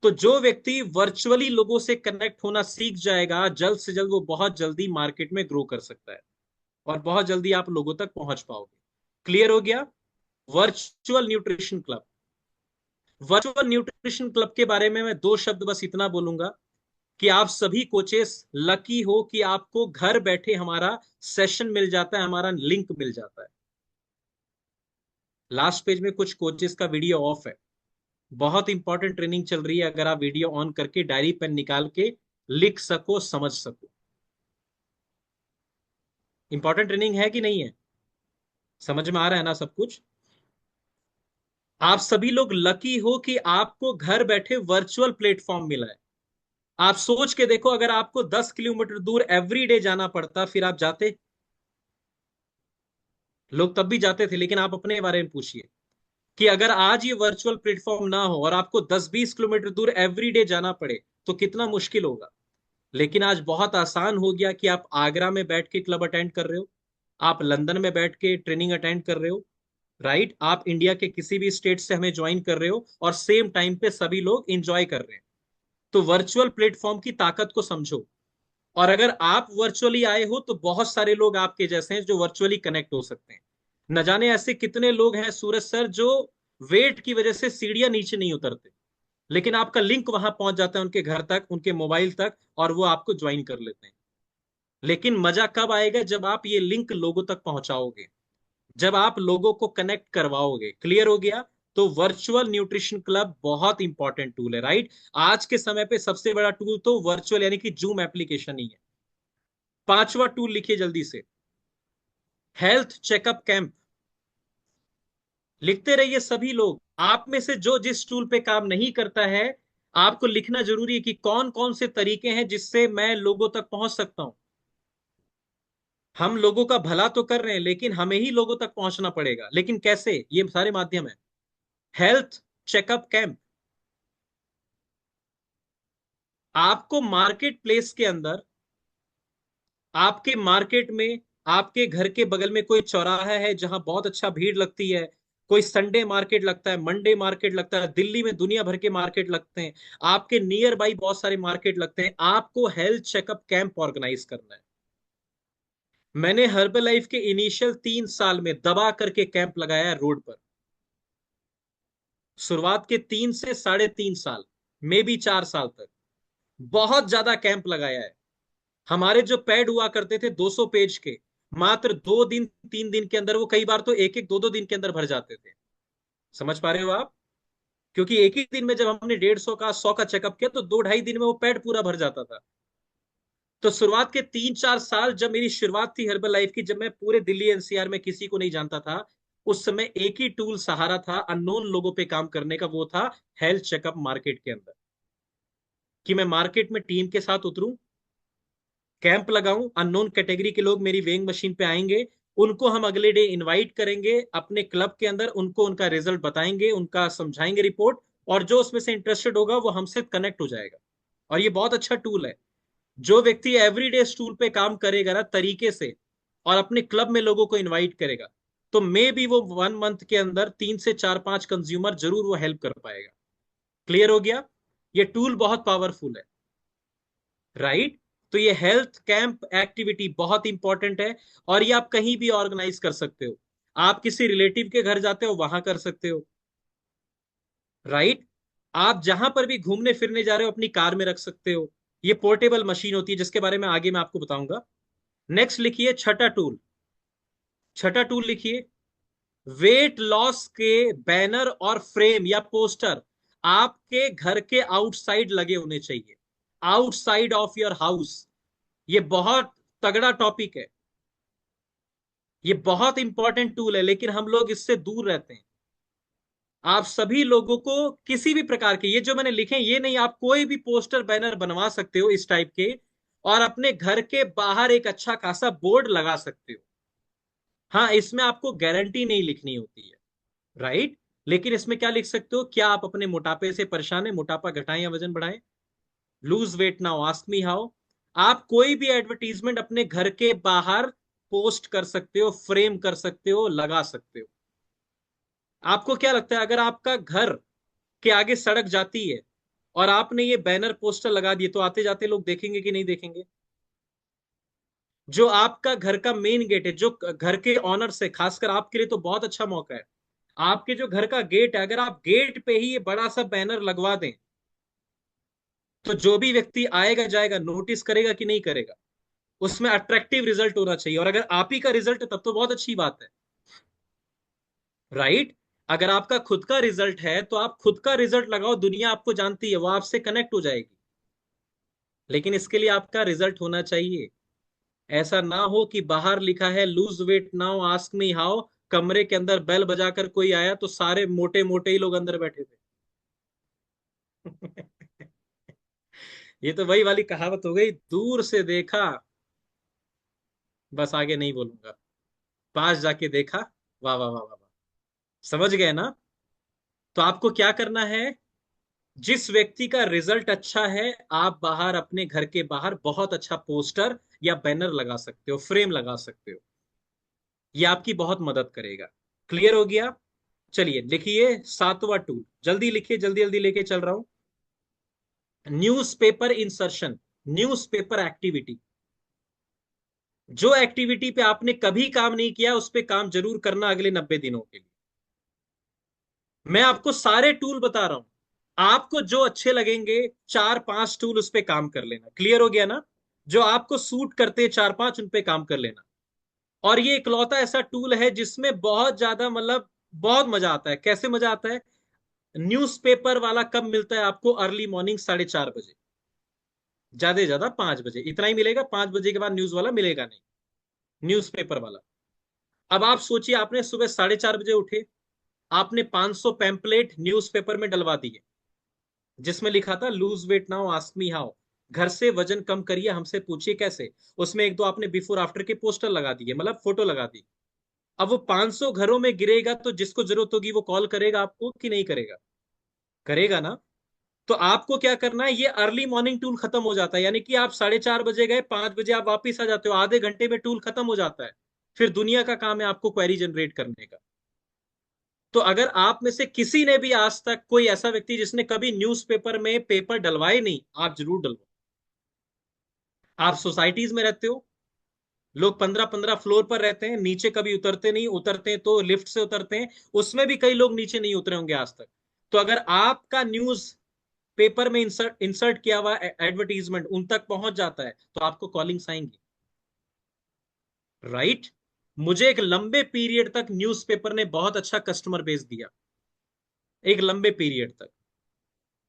तो जो व्यक्ति वर्चुअली लोगों से कनेक्ट होना सीख जाएगा, जल्द से जल्द वो बहुत जल्दी मार्केट में ग्रो कर सकता है और बहुत जल्दी आप लोगों तक पहुंच पाओगे। क्लियर हो गया? Virtual nutrition club. Virtual nutrition club के बारे में मैं 2 शब्द बस इतना बोलूंगा कि आप सभी कोचेस लकी हो कि आपको घर बैठे हमारा सेशन मिल जाता है, हमारा लिंक मिल जाता है। लास्ट पेज में कुछ कोचेस का वीडियो ऑफ है, बहुत इंपॉर्टेंट ट्रेनिंग चल रही है। अगर आप वीडियो ऑन करके डायरी पेन निकाल के लिख सको, समझ सको। इंपॉर्टेंट ट्रेनिंग है कि नहीं है? समझ में आ रहा है ना सब कुछ? आप सभी लोग लकी हो कि आपको घर बैठे वर्चुअल प्लेटफॉर्म मिला है। आप सोच के देखो, अगर आपको 10 किलोमीटर दूर एवरी डे जाना पड़ता, फिर आप जाते? लोग तब भी जाते थे, लेकिन आप अपने बारे में पूछिए कि अगर आज ये वर्चुअल प्लेटफॉर्म ना हो और आपको 10-20 किलोमीटर दूर एवरी डे जाना पड़े तो कितना मुश्किल होगा। लेकिन आज बहुत आसान हो गया कि आप आगरा में बैठ के क्लब अटेंड कर रहे हो, आप लंदन में बैठ के ट्रेनिंग अटेंड कर रहे हो, राइट? आप इंडिया के किसी भी स्टेट से हमें ज्वाइन कर रहे हो और सेम टाइम पे सभी लोग इंजॉय कर रहे हैं। तो वर्चुअल प्लेटफॉर्म की ताकत को समझो। और अगर आप वर्चुअली आए हो तो बहुत सारे लोग आपके जैसे हैं जो वर्चुअली कनेक्ट हो सकते हैं। न जाने ऐसे कितने लोग हैं सूरज सर जो वेट की वजह से सीढ़ियां नीचे नहीं उतरते, लेकिन आपका लिंक वहां पहुंच जाता है उनके घर तक, उनके मोबाइल तक, और वो आपको ज्वाइन कर लेते हैं। लेकिन मजा कब आएगा? जब आप ये लिंक लोगों तक पहुंचाओगे, जब आप लोगों को कनेक्ट करवाओगे। क्लियर हो गया? तो वर्चुअल न्यूट्रिशन क्लब बहुत इंपॉर्टेंट टूल है, राइट? आज के समय पे सबसे बड़ा टूल तो वर्चुअल यानी कि जूम एप्लीकेशन ही है। पांचवा टूल लिखिए जल्दी से, हेल्थ चेकअप कैंप। लिखते रहिए सभी लोग। आप में से जो जिस टूल पे काम नहीं करता है, आपको लिखना जरूरी है कि कौन कौन से तरीके हैं जिससे मैं लोगों तक पहुंच सकता हूं। हम लोगों का भला तो कर रहे हैं, लेकिन हमें ही लोगों तक पहुंचना पड़ेगा। लेकिन कैसे? ये सारे माध्यम है। Health checkup camp. आपको मार्केट प्लेस के अंदर, आपके मार्केट में, आपके घर के बगल में कोई चौराहा है जहां बहुत अच्छा भीड़ लगती है, कोई संडे मार्केट लगता है, मंडे मार्केट लगता है, दिल्ली में दुनिया भर के मार्केट लगते हैं, आपके नियर बाई बहुत सारे मार्केट लगते हैं। आपको हेल्थ चेकअप कैंप ऑर्गेनाइज करना है। मैंने हर्बल लाइफ के इनिशियल 3 साल में दबा करके कैंप लगाया है रोड पर। शुरुआत के 3 से 3.5 साल, मे बी 4 साल तक बहुत ज्यादा कैंप लगाया है। हमारे जो पैड हुआ करते थे 200 पेज के, मात्र 2 दिन 3 दिन के अंदर, वो कई बार तो एक एक दो दो दिन के अंदर भर जाते थे। समझ पा रहे हो आप? क्योंकि एक ही दिन में जब हमने 150 का 100 का चेकअप किया तो 2-2.5 दिन में वो पैड पूरा भर जाता था। तो शुरुआत के 3-4 साल जब मेरी शुरुआत थी हर्बल लाइफ की, जब मैं पूरे दिल्ली एनसीआर में किसी को नहीं जानता था, उस समय एक ही टूल सहारा था अननोन लोगों पे काम करने का, वो था हेल्थ चेकअप मार्केट के अंदर। कि मैं मार्केट में टीम के साथ उतरूं, कैंप लगाऊं, अननोन कैटेगरी के लोग मेरी वेइंग मशीन पे आएंगे, उनको हम अगले डे इनवाइट करेंगे अपने क्लब के अंदर, उनको उनका रिजल्ट बताएंगे, उनका समझाएंगे रिपोर्ट, और जो उसमें से इंटरेस्टेड होगा वो हमसे कनेक्ट हो जाएगा। और ये बहुत अच्छा टूल है। जो व्यक्ति एवरीडे इस टूल पे काम करेगा ना तरीके से, और अपने क्लब में लोगों को इनवाइट करेगा, तो मे बी वो 1 मंथ के अंदर 3 से 4-5 कंज्यूमर जरूर वो हेल्प कर पाएगा। क्लियर हो गया? ये टूल बहुत पावरफुल है, राइट? तो ये हेल्थ कैंप एक्टिविटी बहुत इंपॉर्टेंट है। और ये आप कहीं भी ऑर्गेनाइज कर सकते हो। आप किसी रिलेटिव के घर जाते हो वहां कर सकते हो, राइट? आप जहां पर भी घूमने फिरने जा रहे हो अपनी कार में रख सकते हो। ये पोर्टेबल मशीन होती है जिसके बारे में आगे मैं आपको बताऊंगा। नेक्स्ट लिखिए छठा टूल। छठा टूल लिखिए, वेट लॉस के बैनर और फ्रेम या पोस्टर आपके घर के आउटसाइड लगे होने चाहिए, आउटसाइड ऑफ योर हाउस। ये बहुत तगड़ा टॉपिक है, ये बहुत इंपॉर्टेंट टूल है, लेकिन हम लोग इससे दूर रहते हैं। आप सभी लोगों को किसी भी प्रकार के, ये जो मैंने लिखे हैं ये नहीं, आप कोई भी पोस्टर बैनर बनवा सकते हो इस टाइप के, और अपने घर के बाहर एक अच्छा खासा बोर्ड लगा सकते हो। हाँ, इसमें आपको गारंटी नहीं लिखनी होती है, राइट? लेकिन इसमें क्या लिख सकते हो? क्या आप अपने मोटापे से परेशान है? मोटापा घटाएं या वजन बढ़ाएं? Loose weight now, ask me how. आप कोई भी एडवर्टीजमेंट अपने घर के बाहर पोस्ट कर सकते हो, फ्रेम कर सकते हो, लगा सकते हो। आपको क्या लगता है, अगर आपका घर के आगे सड़क जाती है और आपने ये बैनर पोस्टर लगा दिए, तो आते जाते लोग देखेंगे कि नहीं देखेंगे? जो आपका घर का मेन गेट है, जो घर के ऑनर से, खासकर आपके लिए तो बहुत अच्छा मौका है। आपके जो घर का गेट है, अगर आप गेट पे ही ये बड़ा सा बैनर लगवा दें, तो जो भी व्यक्ति आएगा जाएगा नोटिस करेगा कि नहीं करेगा? उसमें अट्रैक्टिव रिजल्ट होना चाहिए, और अगर आप ही का रिजल्ट है तब तो बहुत अच्छी बात है, राइट? अगर आपका खुद का रिजल्ट है तो आप खुद का रिजल्ट लगाओ, दुनिया आपको जानती है, वो आपसे कनेक्ट हो जाएगी। लेकिन इसके लिए आपका रिजल्ट होना चाहिए। ऐसा ना हो कि बाहर लिखा है loose weight now ask me how, कमरे के अंदर बेल बजाकर कोई आया तो सारे मोटे मोटे ही लोग अंदर बैठे थे। ये तो वही वाली कहावत हो गई, दूर से देखा, बस आगे नहीं बोलूंगा, पास जाके देखा, वाह वाह वाह वाह वाह। समझ गए ना? तो आपको क्या करना है, जिस व्यक्ति का रिजल्ट अच्छा है, आप बाहर अपने घर के बाहर बहुत अच्छा पोस्टर या बैनर लगा सकते हो, फ्रेम लगा सकते हो। ये आपकी बहुत मदद करेगा। क्लियर हो गया? चलिए लिखिए सातवां टूल, जल्दी लिखिए, जल्दी जल्दी लेके चल रहा हूं। Newspaper insertion, newspaper activity. जो एक्टिविटी पे आपने कभी काम नहीं किया उस पे काम जरूर करना अगले 90 दिनों के लिए। मैं आपको सारे टूल बता रहा हूं, आपको जो अच्छे लगेंगे 4-5 टूल उस पे काम कर लेना। क्लियर हो गया ना? जो आपको सूट करते हैं 4-5 उन पे काम कर लेना। और ये इकलौता ऐसा टूल है जिसमें बहुत ज्यादा मतलब बहुत मजा आता है। कैसे मजा आता है? न्यूज़पेपर वाला कब मिलता है आपको? अर्ली मॉर्निंग 4:30 बजे, ज्यादा से ज्यादा 5 बजे, इतना ही मिलेगा। 5 बजे के बाद न्यूज वाला मिलेगा नहीं, न्यूज़पेपर वाला। अब आप सोचिए, आपने सुबह 4:30 बजे उठे, आपने 500 पैम्पलेट न्यूज़पेपर में डलवा दिए जिसमें लिखा था loose weight now ask me how, घर से वजन कम करिए हमसे पूछिए कैसे। उसमें एक दो आपने बिफोर आफ्टर के पोस्टर लगा दिए, मतलब फोटो लगा दी। अब वो 500 घरों में गिरेगा तो जिसको जरूरत होगी वो कॉल करेगा आपको कि नहीं करेगा? करेगा ना? तो आपको क्या करना है, ये अर्ली मॉर्निंग टूल खत्म हो जाता है, यानी कि आप 4:30 बजे गए, 5 बजे आप वापिस आ जाते हो, आधे घंटे में टूल खत्म हो जाता है। फिर दुनिया का काम है आपको क्वेरी जनरेट करने का। तो अगर आप में से किसी ने भी आज तक, कोई ऐसा व्यक्ति जिसने कभी न्यूज़पेपर में पेपर डलवाए नहीं, आप जरूर डलवाओ। आप सोसाइटीज में रहते हो, लोग 15-15 फ्लोर पर रहते हैं, नीचे कभी उतरते नहीं, उतरते हैं तो लिफ्ट से उतरते हैं, उसमें भी कई लोग नीचे नहीं उतरे होंगे आज तक। तो अगर आपका न्यूज पेपर में इंसर्ट इंसर्ट किया हुआ एडवर्टीजमेंट उन तक पहुंच जाता है तो आपको कॉलिंग्स आएंगी, राइट? मुझे एक लंबे पीरियड तक न्यूज़पेपर ने बहुत अच्छा कस्टमर बेस दिया, एक लंबे पीरियड तक।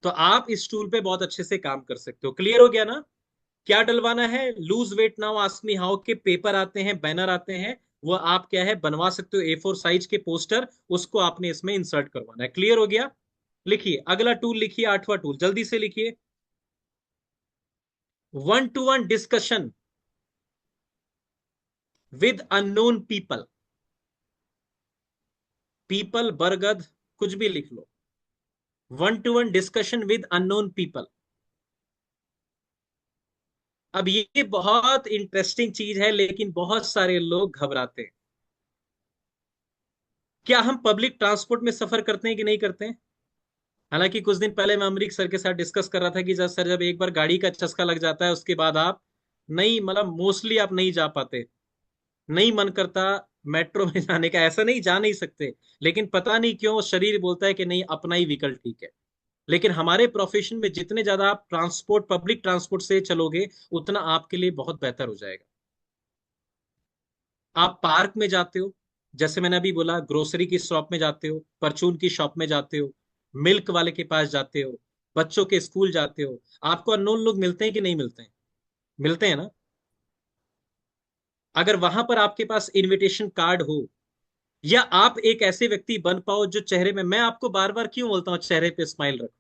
तो आप इस टूल पे बहुत अच्छे से काम कर सकते हो। क्लियर हो गया ना? क्या डलवाना है? Loose weight now ask me how के पेपर आते हैं, बैनर आते हैं, वो आप क्या है बनवा सकते हो, A4 साइज के पोस्टर, उसको आपने इसमें इंसर्ट करवाना है। क्लियर हो गया? लिखिए अगला टूल, लिखिए 8वां टूल, जल्दी से लिखिए। 1-to-1 discussion with unknown people. People, बरगद, कुछ भी लिख लो। 1-to-1 discussion with unknown people. अब ये बहुत इंटरेस्टिंग चीज है लेकिन बहुत सारे लोग घबराते हैं। क्या हम पब्लिक ट्रांसपोर्ट में सफर करते हैं कि नहीं करते हैं? हालांकि कुछ दिन पहले मैं अमरीक सर के साथ डिस्कस कर रहा था कि जब सर, जब एक बार गाड़ी का चस्का लग जाता है उसके बाद आप नहीं, मतलब मोस्टली आप नहीं जा पाते, नहीं मन करता मेट्रो में जाने का। ऐसा नहीं, जा नहीं सकते, लेकिन पता नहीं क्यों शरीर बोलता है कि नहीं, अपना ही व्हीकल ठीक है। लेकिन हमारे प्रोफेशन में जितने ज्यादा आप ट्रांसपोर्ट, पब्लिक ट्रांसपोर्ट से चलोगे उतना आपके लिए बहुत बेहतर हो जाएगा। आप पार्क में जाते हो, जैसे मैंने अभी बोला, ग्रोसरी की शॉप में जाते हो, परचून की शॉप में जाते हो, मिल्क वाले के पास जाते हो, बच्चों के स्कूल जाते हो, आपको अननोन लोग मिलते हैं कि नहीं मिलते हैं? मिलते हैं ना? अगर वहां पर आपके पास इनविटेशन कार्ड हो, या आप एक ऐसे व्यक्ति बन पाओ जो चेहरे में, मैं आपको बार बार क्यों बोलता हूं चेहरे पे स्माइल रखो,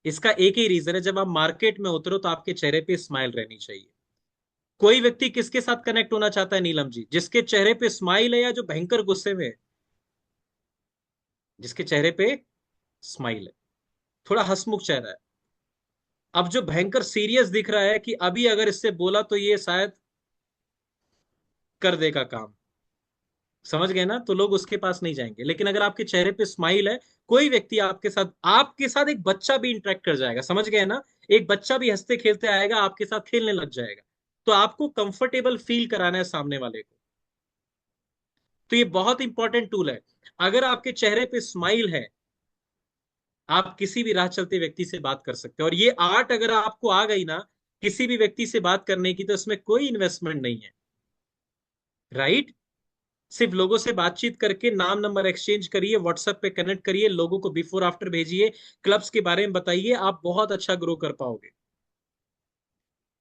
इसका एक ही रीजन है, जब आप मार्केट में उतरो तो आपके चेहरे पे स्माइल रहनी चाहिए। कोई व्यक्ति किसके साथ कनेक्ट होना चाहता है नीलम जी? जिसके चेहरे पे स्माइल है या जो भयंकर गुस्से में है? जिसके चेहरे पे स्माइल है, थोड़ा हंसमुख चेहरा है। अब जो भयंकर सीरियस दिख रहा है कि अभी अगर इससे बोला तो ये शायद कर देगा काम, समझ गए ना? तो लोग उसके पास नहीं जाएंगे। लेकिन अगर आपके चेहरे पे स्माइल है, कोई व्यक्ति आपके साथ एक बच्चा भी इंटरेक्ट कर जाएगा, समझ गए ना? एक बच्चा भी हंसते खेलते आएगा, आपके साथ खेलने लग जाएगा। तो आपको कंफर्टेबल फील कराना है सामने वाले को। तो ये बहुत इंपॉर्टेंट टूल है। अगर आपके चेहरे पे स्माइल है, आप किसी भी राह चलते व्यक्ति से बात कर सकते हो। और ये आर्ट अगर आपको आ गई ना किसी भी व्यक्ति से बात करने की, तो इसमें कोई इन्वेस्टमेंट नहीं है, राइट? सिर्फ लोगों से बातचीत करके नाम नंबर एक्सचेंज करिए, व्हाट्सएप पे कनेक्ट करिए, लोगों को बिफोर आफ्टर भेजिए, क्लब्स के बारे में बताइए, आप बहुत अच्छा ग्रो कर पाओगे।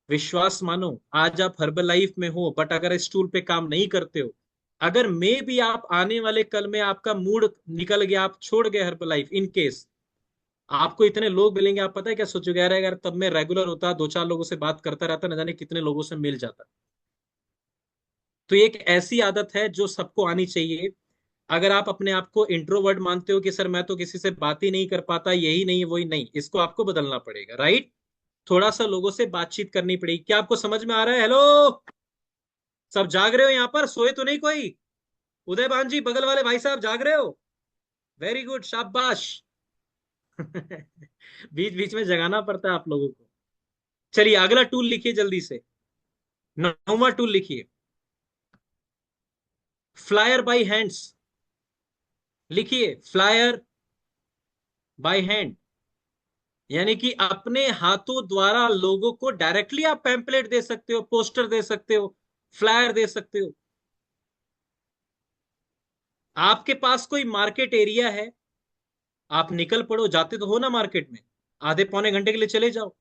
विश्वास मानो, आज आप हर्बल लाइफ में हो बट अगर इस टूल पे काम नहीं करते हो, अगर मे भी आप आने वाले कल में आपका मूड निकल गया, आप छोड़ गए हर्बल लाइफ, इन केस आपको इतने लोग मिलेंगे, आप पता है क्या सोचोगे, यार अगर तब मैं रेगुलर होता, 2-4 लोगों से बात करता रहता, न जाने कितने लोगों से मिल जाता। तो ये एक ऐसी आदत है जो सबको आनी चाहिए। अगर आप अपने आप को इंट्रोवर्ट मानते हो कि सर मैं तो किसी से बात ही नहीं कर पाता, यही नहीं वही नहीं, इसको आपको बदलना पड़ेगा, राइट? थोड़ा सा लोगों से बातचीत करनी पड़ेगी। क्या आपको समझ में आ रहा है? हेलो, सब जाग रहे हो यहाँ पर? सोए तो नहीं कोई? उदयभान जी, बगल वाले भाई साहब जाग रहे हो? वेरी गुड, शाबाश। बीच बीच में जगाना पड़ता है आप लोगों को। चलिए अगला टूल लिखिए जल्दी से। 9वां टूल लिखिए, फ्लायर बाय हैंड्स। लिखिए, फ्लायर बाय हैंड, यानी कि अपने हाथों द्वारा लोगों को डायरेक्टली आप पैम्पलेट दे सकते हो, पोस्टर दे सकते हो, फ्लायर दे सकते हो। आपके पास कोई मार्केट एरिया है, आप निकल पड़ो, जाते तो हो ना मार्केट में, आधे पौने घंटे के लिए चले जाओ,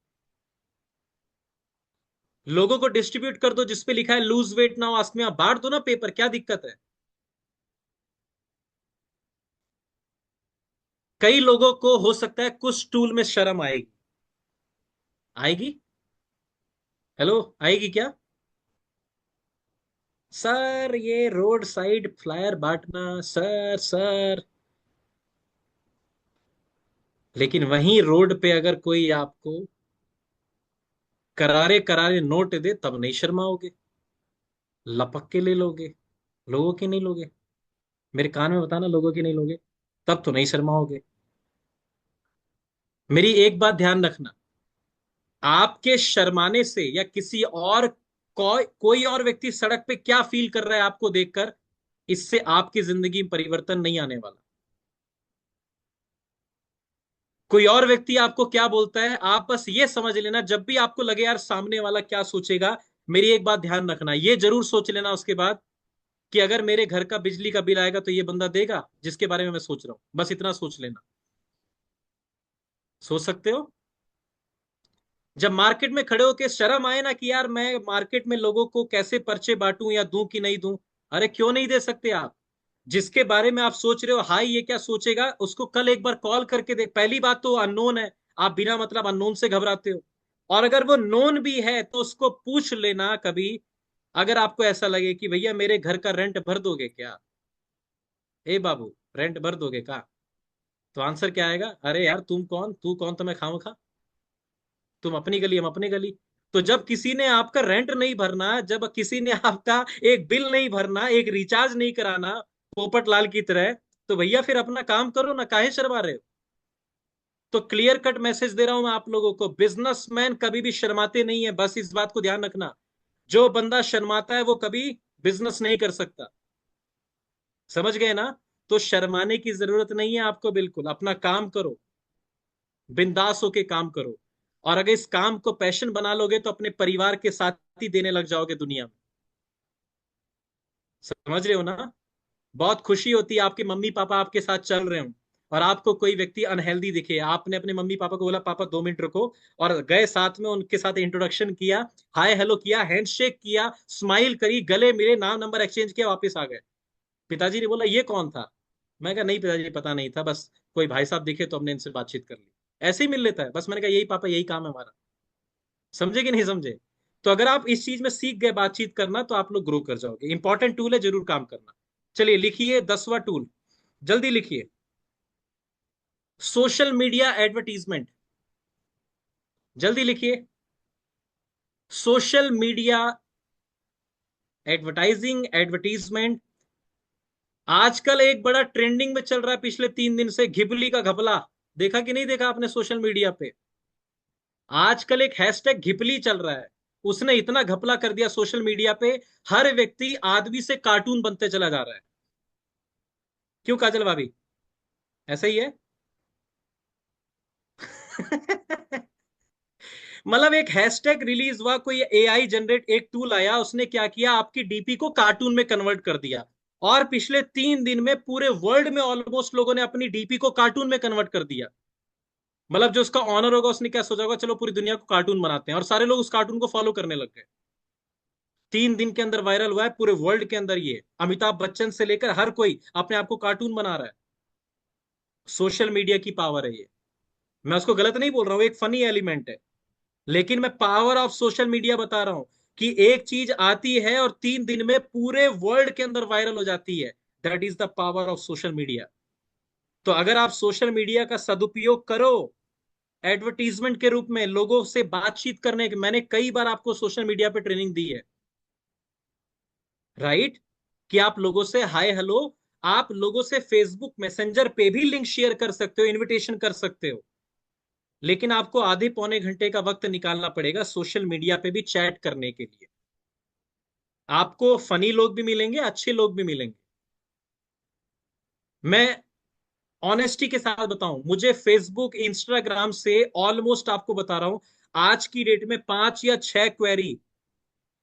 लोगों को डिस्ट्रीब्यूट कर दो जिसपे लिखा है लूज वेट नाउ आस्क मी, आप बांट दो ना पेपर, क्या दिक्कत है? कई लोगों को हो सकता है कुछ टूल में शर्म आएगी। आएगी? हेलो, आएगी क्या? सर ये रोड साइड फ्लायर बांटना, सर सर। लेकिन वहीं रोड पे अगर कोई आपको करारे करारे नोट दे तब नहीं शर्माओगे, लपक के ले लोगे। लोगों की नहीं लोगे? मेरे कान में बताना, लोगों की नहीं लोगे? तब तो नहीं शर्माओगे। मेरी एक बात ध्यान रखना, आपके शर्माने से या किसी और कोई और व्यक्ति सड़क पे क्या फील कर रहा है आपको देखकर, इससे आपकी जिंदगी में परिवर्तन नहीं आने वाला। कोई और व्यक्ति आपको क्या बोलता है, आप बस ये समझ लेना, जब भी आपको लगे यार सामने वाला क्या सोचेगा, मेरी एक बात ध्यान रखना, ये जरूर सोच लेना उसके बाद कि अगर मेरे घर का बिजली का बिल आएगा तो ये बंदा देगा जिसके बारे में मैं सोच रहा हूं, बस इतना सोच लेना। सोच सकते हो? जब मार्केट में खड़े होके शर्म आए ना कि यार मैं मार्केट में लोगों को कैसे पर्चे बांटूं या दूं कि नहीं दूं, अरे क्यों नहीं दे सकते आप? जिसके बारे में आप सोच रहे हो हाई ये क्या सोचेगा, उसको कल एक बार कॉल करके देख। पहली बात तो अननोन है, आप बिना मतलब अननोन से घबराते हो। और अगर वो नोन भी है तो उसको पूछ लेना कभी, अगर आपको ऐसा लगे कि भैया मेरे घर का रेंट भर दोगे क्या, ए बाबू, रेंट भर दोगे क्या, तो आंसर क्या आएगा? अरे यार तुम कौन, तू कौन, तो मैं खाऊं खा, तुम अपनी गली हम अपनी गली। तो जब किसी ने आपका रेंट नहीं भरना, जब किसी ने आपका एक बिल नहीं भरना, एक रिचार्ज नहीं कराना, पोपट लाल की तरह, तो भैया फिर अपना काम करो ना, काहे शर्मा रहे हो? तो क्लियर कट मैसेज दे रहा हूं मैं आप लोगों को, बिजनेसमैन कभी भी शर्माते नहीं है, बस इस बात को ध्यान रखना। जो बंदा शर्माता है वो कभी बिजनेस नहीं कर सकता। समझ गए ना? तो शर्माने की जरूरत नहीं है आपको, बिल्कुल अपना काम करो, बिंदास होके काम करो। और अगर इस काम को पैशन बना लोगे तो अपने परिवार के साथ ही देने लग जाओगे दुनिया में। समझ रहे हो ना? बहुत खुशी होती है आपके मम्मी पापा आपके साथ चल रहे हो और आपको कोई व्यक्ति अनहेल्दी दिखे, आपने अपने मम्मी पापा को बोला पापा 2 मिनट रुको, और गए साथ में उनके साथ इंट्रोडक्शन किया, हाय हेलो किया, हैंडशेक किया, स्माइल करी, गले मिले, नाम नंबर एक्सचेंज किया, वापस आ गए। पिताजी ने बोला ये कौन था? मैं कहा नहीं पिताजी पता नहीं था, बस कोई भाई साहब दिखे तो हमने इनसे बातचीत कर ली। ऐसे ही मिल लेता है, बस मैंने कहा यही पापा, यही काम है हमारा। समझे कि नहीं समझे? तो अगर आप इस चीज में सीख गए बातचीत करना तो आप लोग ग्रो कर जाओगे। इंपॉर्टेंट टूल है, जरूर काम करना। चलिए लिखिए 10वां टूल, जल्दी लिखिए, सोशल मीडिया एडवर्टीजमेंट। जल्दी लिखिए, सोशल मीडिया एडवर्टाइजिंग, एडवर्टीजमेंट। आजकल एक बड़ा ट्रेंडिंग में चल रहा है पिछले 3 दिन से, घिबली का घपला। देखा कि नहीं देखा आपने सोशल मीडिया पे? आजकल एक हैशटैग घिपली चल रहा है, उसने इतना घपला कर दिया सोशल मीडिया पे, हर व्यक्ति आदमी से कार्टून बनते चला जा रहा है। क्यों काजल भाभी, ऐसा ही है? मतलब एक हैशटैग रिलीज हुआ, कोई एआई जनरेट एक टूल आया, उसने क्या किया, आपकी डीपी को कार्टून में कन्वर्ट कर दिया। और पिछले 3 दिन में पूरे वर्ल्ड में ऑलमोस्ट लोगों ने अपनी डीपी को कार्टून में कन्वर्ट कर दिया। मतलब जो उसका ऑनर होगा उसने क्या सोचा होगा, चलो पूरी दुनिया को कार्टून बनाते हैं, और सारे लोग उस कार्टून को फॉलो करने लग गए। 3 दिन के अंदर वायरल हुआ है पूरे वर्ल्ड के अंदर ये, अमिताभ बच्चन से लेकर हर कोई अपने आप को कार्टून बना रहा है। सोशल मीडिया की पावर है ये, मैं उसको गलत नहीं बोल रहा हूँ, एक फनी एलिमेंट है, लेकिन मैं पावर ऑफ सोशल मीडिया बता रहा हूं कि एक चीज आती है और 3 दिन में पूरे वर्ल्ड के अंदर वायरल हो जाती है। That is the power of social media. तो अगर आप सोशल मीडिया का सदुपयोग करो एडवर्टीजमेंट के रूप में, लोगों से बातचीत करने के, मैंने कई बार आपको सोशल मीडिया पे ट्रेनिंग दी है, राइट? कि आप लोगों से हाय हेलो, आप लोगों से फेसबुक मैसेंजर पे भी लिंक शेयर कर सकते हो, इनविटेशन कर सकते हो, लेकिन आपको आधे पौने घंटे का वक्त निकालना पड़ेगा सोशल मीडिया पे भी चैट करने के लिए। आपको फनी लोग भी मिलेंगे, अच्छे लोग भी मिलेंगे। मैं ऑनेस्टी के साथ बताऊं, मुझे फेसबुक इंस्टाग्राम से ऑलमोस्ट आपको बता रहा हूं, आज की डेट में 5 या 6 क्वेरी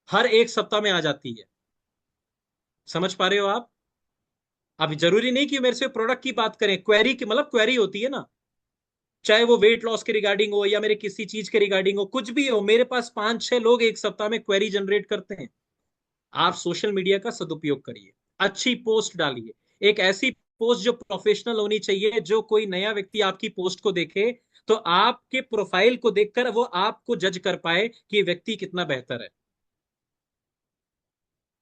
हर एक सप्ताह में आ जाती है। समझ पा रहे हो आप? अब जरूरी नहीं कि मेरे से प्रोडक्ट की बात करें, क्वेरी की मतलब क्वेरी होती है ना, चाहे वो वेट लॉस के रिगार्डिंग हो या मेरे किसी चीज के रिगार्डिंग हो, कुछ भी हो, मेरे पास 5 6 लोग एक सप्ताह में क्वेरी जनरेट करते हैं। आप सोशल मीडिया का सदुपयोग करिए, अच्छी पोस्ट डालिए, एक ऐसी पोस्ट जो प्रोफेशनल होनी चाहिए, जो कोई नया व्यक्ति आपकी पोस्ट को देखे तो आपके प्रोफाइल को देखकर वो आपको जज कर पाए कि ये व्यक्ति कितना बेहतर है।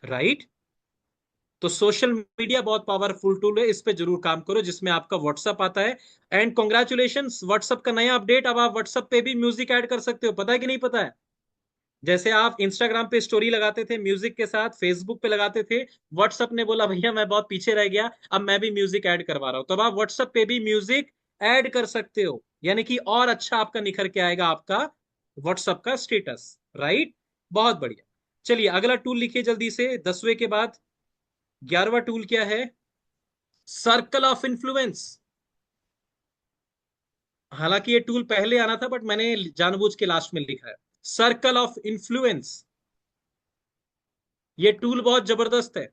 राइट? तो सोशल मीडिया बहुत पावरफुल टूल है, इस पे जरूर काम करो, जिसमें आपका व्हाट्सअप आता है। एंड कॉन्ग्रेचुलेशन, व्हाट्सअप का नया अपडेट, अब आप व्हाट्सअप पे भी म्यूजिक ऐड कर सकते हो, पता है कि नहीं पता है? जैसे आप इंस्टाग्राम पे स्टोरी लगाते थे म्यूजिक के साथ, फेसबुक पे लगाते थे, व्हाट्सएप ने बोला भैया मैं बहुत पीछे रह गया, अब मैं भी म्यूजिक ऐड करवा रहा हूं, तो अब आप व्हाट्सएप पे भी म्यूजिक ऐड कर सकते हो, यानी कि और अच्छा आपका निखर के आएगा आपका व्हाट्सएप का स्टेटस। राइट? बहुत बढ़िया। चलिए अगला टूल लिखिए जल्दी से, 10वें के बाद 11वां टूल क्या है? Circle of influence. हालांकि ये टूल पहले आना था, बट मैंने जानबूझ के लास्ट में लिखा है, सर्कल ऑफ इन्फ्लुएंस। ये टूल बहुत जबरदस्त है।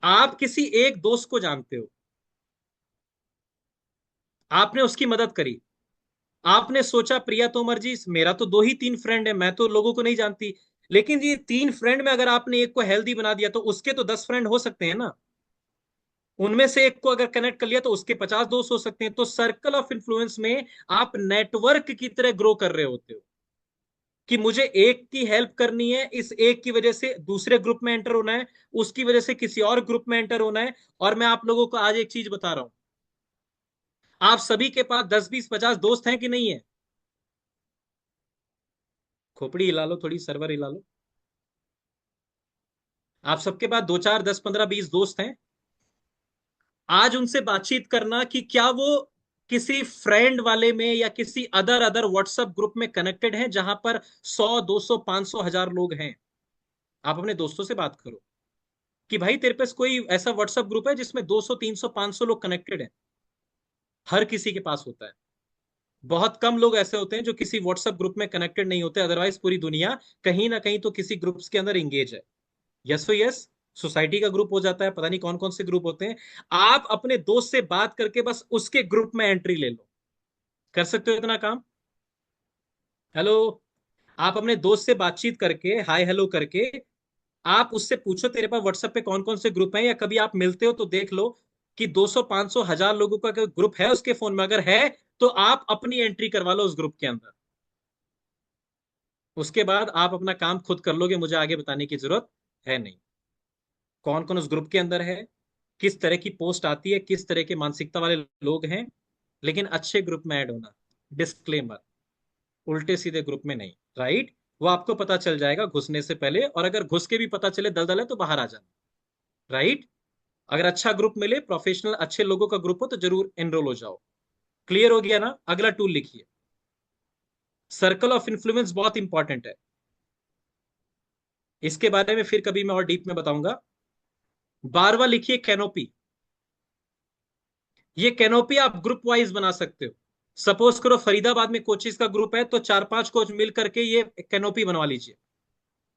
आप किसी एक दोस्त को जानते हो, आपने उसकी मदद करी, आपने सोचा प्रिया तोमर जी मेरा तो 2 ही 3 फ्रेंड है, मैं तो लोगों को नहीं जानती, लेकिन ये 3 फ्रेंड में अगर आपने एक को हेल्दी बना दिया तो उसके तो 10 फ्रेंड हो सकते हैं ना, उनमें से एक को अगर कनेक्ट कर लिया तो उसके 50 दोस्त हो सकते हैं। तो सर्कल ऑफ इन्फ्लुएंस में आप नेटवर्क की तरह ग्रो कर रहे होते हो, कि मुझे एक की हेल्प करनी है, इस एक की वजह से दूसरे ग्रुप में एंटर होना है, उसकी वजह से किसी और ग्रुप में एंटर होना है। और मैं आप लोगों को आज एक चीज बता रहा हूं, आप सभी के पास 10 20 50 दोस्त हैं कि नहीं है? खोपड़ी हिला लो थोड़ी, सर्वर हिला लो। आप सबके पास 2 4 10 15 20 दोस्त हैं। आज उनसे बातचीत करना कि क्या वो किसी फ्रेंड वाले में या किसी अदर अदर व्हाट्सएप ग्रुप में कनेक्टेड हैं, जहां पर 100 200 500 1000 लोग हैं। आप अपने दोस्तों से बात करो कि भाई तेरे पास कोई ऐसा व्हाट्सएप ग्रुप है जिसमें 200 300 500 लोग कनेक्टेड हैं। हर किसी के पास होता है। बहुत कम लोग ऐसे होते हैं जो किसी व्हाट्सएप ग्रुप में कनेक्टेड नहीं होते, अदरवाइज पूरी दुनिया कहीं ना कहीं तो किसी ग्रुप्स के अंदर इंगेज है। Yes, yes. सोसाइटी का ग्रुप हो जाता है, पता नहीं कौन कौन से ग्रुप होते हैं। आप अपने दोस्त से बात करके बस उसके ग्रुप में एंट्री ले लो, कर सकते हो इतना काम। हेलो? आप अपने दोस्त से बातचीत करके, हाय हेलो करके, आप उससे पूछो तेरे पास व्हाट्सएप पे कौन कौन से ग्रुप हैं, या कभी आप मिलते हो तो देख लो कि 200 500 1000 लोगों का ग्रुप है उसके फोन में, अगर है तो आप अपनी एंट्री करवा लो उस ग्रुप के अंदर। उसके बाद आप अपना काम खुद कर लोगे, मुझे आगे बताने की जरूरत है नहीं। कौन कौन उस ग्रुप के अंदर है, किस तरह की पोस्ट आती है, किस तरह के मानसिकता वाले लोग हैं, लेकिन अच्छे ग्रुप में ऐड होना। डिस्क्लेमर, उल्टे सीधे ग्रुप में नहीं। राइट? वो आपको पता चल जाएगा घुसने से पहले, और अगर घुस के भी पता चले दलदल है तो बाहर आ जाना। राइट? अगर अच्छा ग्रुप मिले, प्रोफेशनल अच्छे लोगों का ग्रुप हो, तो जरूर एनरोल हो जाओ। क्लियर हो गया ना? अगला टूल लिखिए, सर्कल ऑफ इन्फ्लुएंस बहुत इंपॉर्टेंट है, इसके बारे में फिर कभी मैं और डीप में बताऊंगा। 12वां लिखिए, कैनोपी। ये कैनोपी आप ग्रुप वाइज बना सकते हो। सपोज करो फरीदाबाद में कोचेस का ग्रुप है, तो 4 5 कोच मिल करके ये कैनोपी बनवा लीजिए।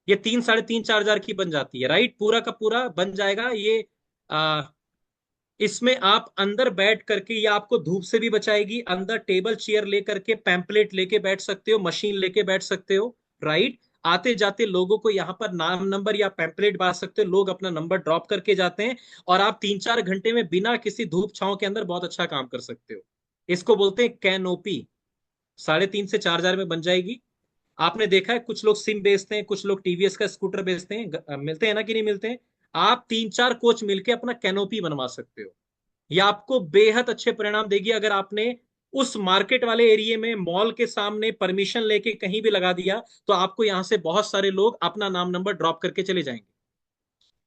ये 3 3.5 4 हजार की बन जाती है। राइट? पूरा का पूरा बन जाएगा ये। आ, इसमें आप अंदर बैठ करके, ये आपको धूप से भी बचाएगी, अंदर टेबल चेयर लेकर के, पैम्पलेट लेके बैठ सकते हो, मशीन लेके बैठ सकते हो। राइट? आते जाते लोगों को यहाँ पर नाम नंबर या पैम्पलेट बांट सकते हो, लोग अपना नंबर ड्रॉप करके जाते हैं, और आप 3 4 घंटे में बिना किसी धूप छांव के अंदर बहुत अच्छा काम कर सकते हो। इसको बोलते हैं कैनोपी। 3.5 से 4 हजार में बन जाएगी। आपने देखा है कुछ लोग सिम बेचते हैं, कुछ लोग टीवीएस का स्कूटर बेचते हैं, मिलते हैं ना कि नहीं मिलते हैं? आप 3 4 कोच मिलके अपना कैनोपी बनवा सकते हो। ये आपको बेहद अच्छे परिणाम देगी। अगर आपने उस मार्केट वाले एरिया में मॉल के सामने परमिशन लेके कहीं भी लगा दिया, तो आपको यहां से बहुत सारे लोग अपना नाम नंबर ड्रॉप करके चले जाएंगे।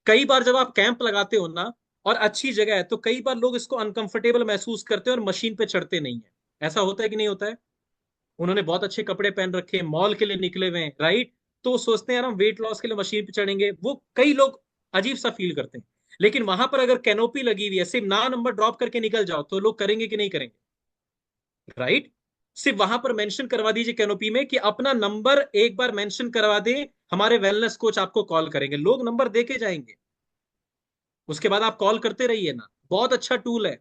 कई बार जब आप कैंप लगाते हो ना और अच्छी जगह है, तो कई बार लोग इसको अनकंफर्टेबल महसूस करते हैं और मशीन पे चढ़ते नहीं है। ऐसा होता है कि नहीं होता है? उन्होंने बहुत अच्छे कपड़े पहन रखे हैं, मॉल के लिए निकले हुए हैं, राइट? तो वो सोचते हैं यार हम वेट लॉस के लिए मशीन पे चढ़ेंगे, वो कई लोग अजीब सा फील करते हैं। लेकिन वहां पर अगर कैनोपी लगी हुई है, सिर्फ ना नंबर ड्रॉप करके निकल जाओ, तो लोग करेंगे कि नहीं करेंगे? राइट? सिर्फ वहां पर मेंशन करवा दीजिए कैनोपी में कि अपना नंबर एक बार मेंशन करवा दे, हमारे वेलनेस कोच आपको कॉल करेंगे, लोग नंबर दे के जाएंगे। उसके बाद आप कॉल करते रहिए ना। बहुत अच्छा टूल है,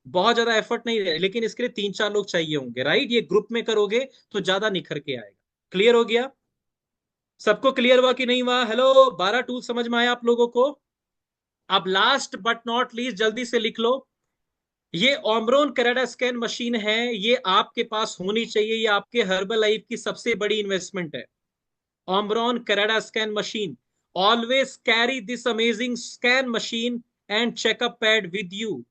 बहुत ज्यादा एफर्ट नहीं है, लेकिन इसके लिए 3-4 लोग चाहिए होंगे, राइट? ये ग्रुप में करोगे तो ज्यादा निखर के आएगा। क्लियर हो गया? सबको क्लियर हुआ कि नहीं हुआ? हेलो, 12 टूल समझ में आया आप लोगों को? अब लास्ट बट नॉट लीस्ट जल्दी से लिख लो। ये ओमरोन करेडा स्कैन मशीन है, ये आपके पास होनी चाहिए, ये आपके हर्बल लाइफ की सबसे बड़ी इन्वेस्टमेंट है। Omron Karada scan machine, always carry this amazing scan machine and checkup pad with you.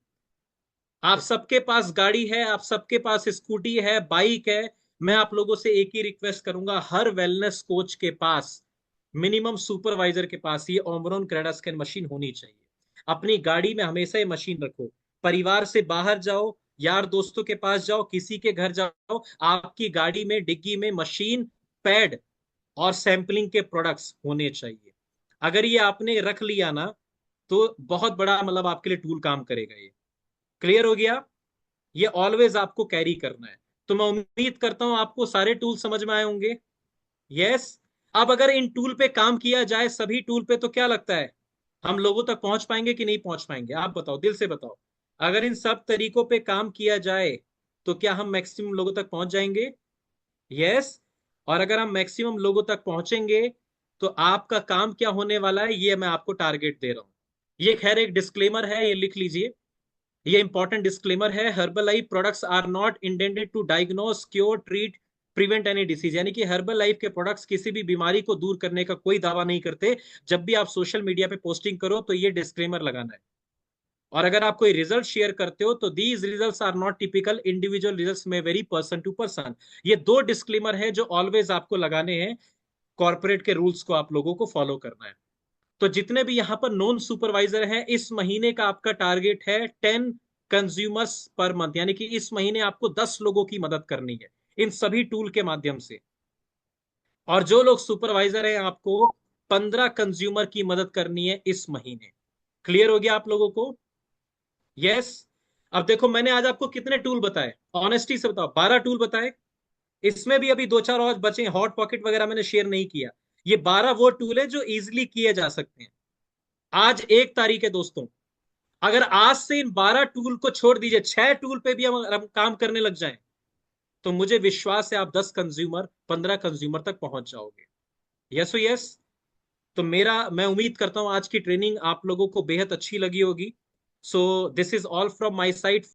आप सबके पास गाड़ी है, आप सबके पास स्कूटी है, बाइक है। मैं आप लोगों से एक ही रिक्वेस्ट करूंगा, हर वेलनेस कोच के पास, मिनिमम सुपरवाइजर के पास ये ओमरोन क्रेडा स्कैन मशीन होनी चाहिए। अपनी गाड़ी में हमेशा ये मशीन रखो। परिवार से बाहर जाओ, यार दोस्तों के पास जाओ, किसी के घर जाओ, आपकी गाड़ी में डिग्गी में मशीन, पैड और सैंपलिंग के प्रोडक्ट्स होने चाहिए। अगर ये आपने रख लिया ना, तो बहुत बड़ा मतलब आपके लिए टूल काम करेगा ये। क्लियर हो गया? ये ऑलवेज आपको कैरी करना है। तो मैं उम्मीद करता हूं आपको सारे टूल समझ में आए होंगे। यस। अब अगर इन टूल पे काम किया जाए, सभी टूल पे, तो क्या लगता है हम लोगों तक पहुंच पाएंगे कि नहीं पहुंच पाएंगे? आप बताओ, दिल से बताओ। अगर इन सब तरीकों पे काम किया जाए, तो क्या हम मैक्सिमम लोगों तक पहुंच जाएंगे? यस। और अगर हम मैक्सिमम लोगों तक पहुंचेंगे, तो आपका काम क्या होने वाला है, ये मैं आपको टारगेट दे रहा हूं। ये खैर एक डिस्क्लेमर है, ये लिख लीजिए। ये इंपॉर्टेंट डिस्क्लेमर है, Herbalife products are not intended to diagnose, cure, treat, prevent any disease. यानी कि हर्बल लाइफ के प्रोडक्ट्स किसी भी बीमारी को दूर करने का कोई दावा नहीं करते। जब भी आप सोशल मीडिया पे पोस्टिंग करो, तो ये डिस्क्लेमर लगाना है। और अगर आप कोई रिजल्ट शेयर करते हो, तो these results are not typical, individual results may vary person to person. ये दो डिस्क्लेमर है जो ऑलवेज आपको लगाने हैं। कॉर्पोरेट के रूल्स को आप लोगों को फॉलो करना है। तो जितने भी यहां पर नॉन सुपरवाइजर हैं, इस महीने का आपका टारगेट है 10 कंज्यूमर्स पर मंथ। यानी कि इस महीने आपको 10 लोगों की मदद करनी है इन सभी टूल के माध्यम से। और जो लोग सुपरवाइजर हैं, आपको 15 कंज्यूमर की मदद करनी है इस महीने। क्लियर हो गया आप लोगों को? यस। अब देखो, मैंने आज आपको कितने टूल बताए, ऑनेस्टी से बताओ? 12 टूल बताए। इसमें भी अभी 2-4 और बचे, हॉट पॉकेट वगैरह मैंने शेयर नहीं किया। ये 12 वो टूल है जो इजिली किए जा सकते हैं। आज 1 तारीख है दोस्तों। अगर आज से इन 12 टूल को छोड़ दीजिए, 6 टूल पे भी हम काम करने लग जाएं, तो मुझे विश्वास है आप 10 कंज्यूमर, 15 कंज्यूमर तक पहुंच जाओगे। यस हो यस। तो मैं उम्मीद करता हूं आज की ट्रेनिंग आप लोगों को बेहद अच्छी लगी होगी। So this is all from my side.